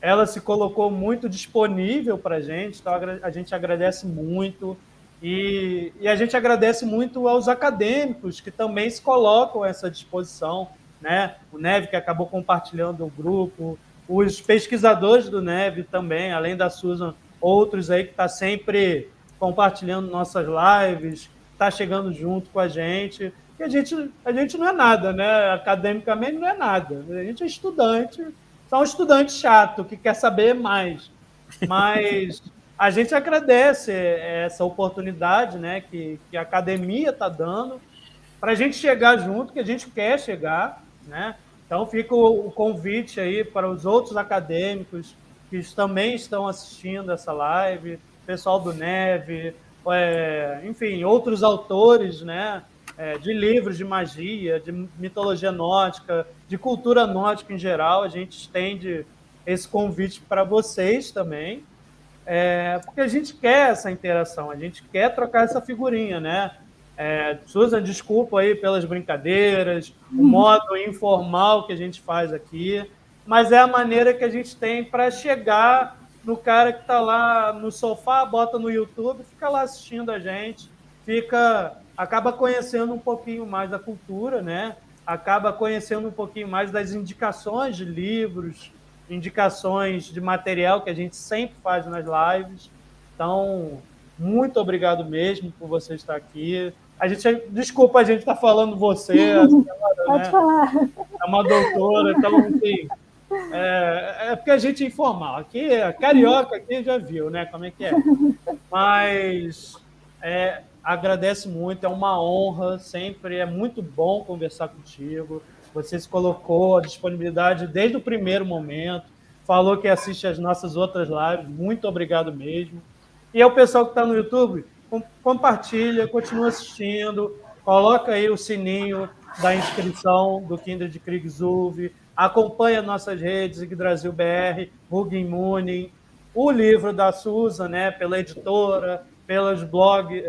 Ela se colocou muito disponível para a gente, então a gente agradece muito. E a gente agradece muito aos acadêmicos que também se colocam a essa disposição, né? O Neve, que acabou compartilhando o grupo, os pesquisadores do Neve também, além da Susan, outros aí que estão sempre compartilhando nossas lives, está chegando junto com a gente. E a gente não é nada, né? Academicamente não é nada. A gente é estudante, só um estudante chato que quer saber mais. Mas a gente agradece essa oportunidade, né, que a academia está dando para a gente chegar junto, que a gente quer chegar, né? Então fica o convite aí para os outros acadêmicos que também estão assistindo essa live, pessoal do Neve, enfim, outros autores, né, de livros de magia, de mitologia nórdica, de cultura nórdica em geral. A gente estende esse convite para vocês também, porque a gente quer essa interação, a gente quer trocar essa figurinha, né? Susan, desculpa aí pelas brincadeiras, o modo informal que a gente faz aqui, mas é a maneira que a gente tem para chegar no cara que está lá no sofá, bota no YouTube, fica lá assistindo a gente, acaba conhecendo um pouquinho mais da cultura, né? Acaba conhecendo um pouquinho mais das indicações de livros, indicações de material que a gente sempre faz nas lives. Então, muito obrigado mesmo por você estar aqui. Desculpa a gente estar falando você, a senhora, Pode né? falar. É uma doutora, então, assim, porque a gente é informal. Aqui, carioca aqui já viu, né, como é que é. Mas agradece muito, é uma honra, sempre é muito bom conversar contigo. Você se colocou à disponibilidade desde o primeiro momento, falou que assiste as nossas outras lives, muito obrigado mesmo. E ao pessoal que está no YouTube, compartilha, continua assistindo, coloca aí o sininho da inscrição do Kindred Kriegsruhe, acompanha nossas redes, Yggdrasil BR, Hugin Munin, o livro da Susan, né, pela editora, pelos blogs,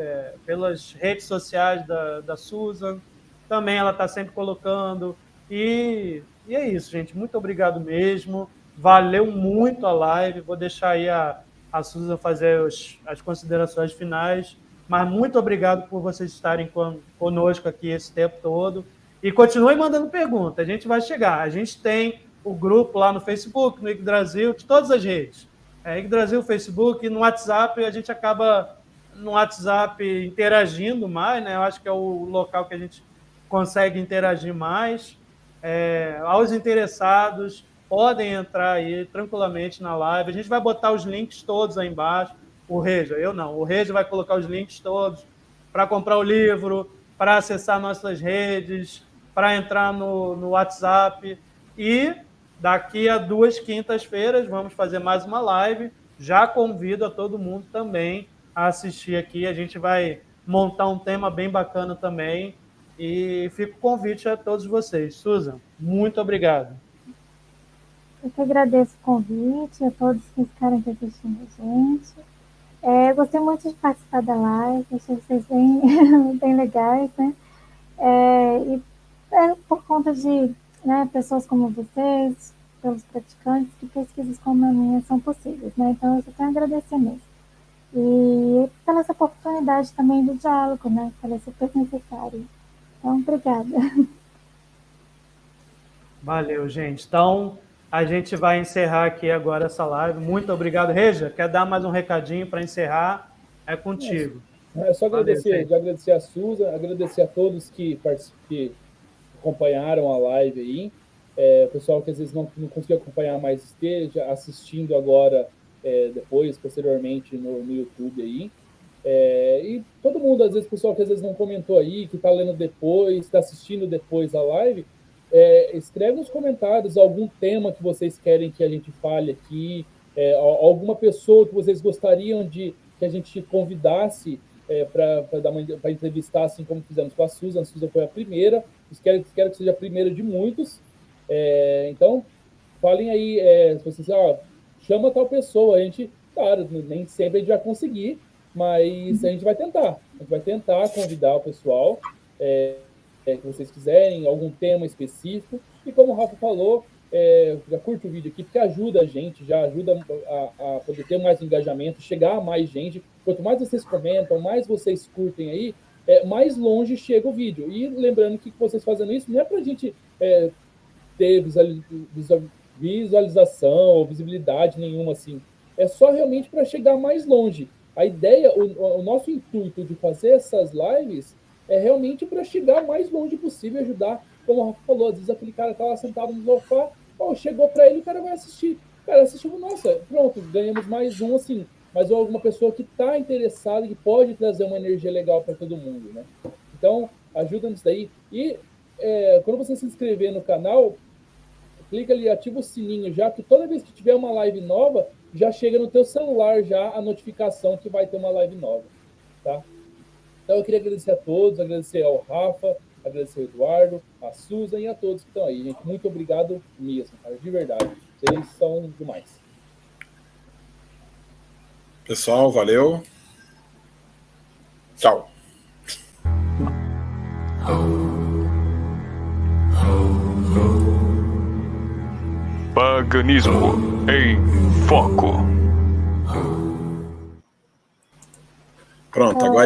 pelas redes sociais da Susan, também ela está sempre colocando. E é isso, gente. Muito obrigado mesmo. Valeu muito a live. Vou deixar aí a Susan fazer as considerações finais. Mas muito obrigado por vocês estarem conosco aqui esse tempo todo. E continuem mandando perguntas. A gente vai chegar. A gente tem o grupo lá no Facebook, no Yggdrasil, de todas as redes. Yggdrasil, Facebook, no WhatsApp, a gente acaba no WhatsApp interagindo mais, né? Eu acho que é o local que a gente consegue interagir mais. Aos interessados, podem entrar aí tranquilamente na live. A gente vai botar os links todos aí embaixo. O Reja, eu não. O Reja vai colocar os links todos para comprar o livro, para acessar nossas redes, para entrar no WhatsApp. E daqui a 2 quintas-feiras vamos fazer mais uma live. Já convido a todo mundo também a assistir aqui. A gente vai montar um tema bem bacana também. E fica o convite a todos vocês. Susan, muito obrigado. Eu que agradeço o convite, a todos que ficaram aqui assistindo a gente. Gostei muito de participar da live, achei vocês bem legais, né? Por conta de pessoas como vocês, pelos praticantes, que pesquisas como a minha são possíveis, né? Então, eu só tenho a agradecer mesmo. E pela essa oportunidade também do diálogo, né? Que ela é super necessária. Então, obrigada. Valeu, gente. Então, a gente vai encerrar aqui agora essa live. Muito obrigado. Reja, quer dar mais um recadinho para encerrar? É contigo. Só agradecer, agradecer a Susan, agradecer a todos que acompanharam a live aí. O pessoal que às vezes não conseguiu acompanhar, mas esteja assistindo agora, depois, posteriormente, no YouTube aí. E todo mundo, às vezes, pessoal que às vezes não comentou aí, que está lendo depois, está assistindo depois a live, escreve nos comentários algum tema que vocês querem que a gente fale aqui, alguma pessoa que vocês gostariam que a gente convidasse para entrevistar, assim como fizemos com a Susan. A Susan foi a primeira, quero que seja a primeira de muitos. Então, falem aí, se vocês chama tal pessoa, a gente, claro, nem sempre a gente vai conseguir, mas a gente vai tentar convidar o pessoal que vocês quiserem, algum tema específico. E como o Rafa falou, já curte o vídeo aqui, porque ajuda a gente, já ajuda a poder ter mais engajamento, chegar a mais gente. Quanto mais vocês comentam, mais vocês curtem aí, mais longe chega o vídeo. E lembrando que vocês fazendo isso não é para a gente ter visualização ou visibilidade nenhuma, assim. É só realmente para chegar mais longe. A ideia, o nosso intuito de fazer essas lives é realmente para chegar mais longe possível e ajudar, como o Rafa falou, às vezes aquele cara está lá sentado no sofá, chegou para ele, o cara vai assistir. O cara assistiu, nossa, pronto, ganhamos mais um, assim. Mas alguma pessoa que está interessada e que pode trazer uma energia legal para todo mundo, né? Então, ajuda nisso daí. E quando você se inscrever no canal, clica ali, ativa o sininho já, que toda vez que tiver uma live nova, já chega no teu celular já a notificação que vai ter uma live nova, tá? Então eu queria agradecer a todos, agradecer ao Rafa, agradecer ao Eduardo, a Susan e a todos que estão aí, gente. Muito obrigado mesmo, cara, de verdade. Vocês são demais. Pessoal, valeu. Tchau. Paganismo em Foco. Pronto, agora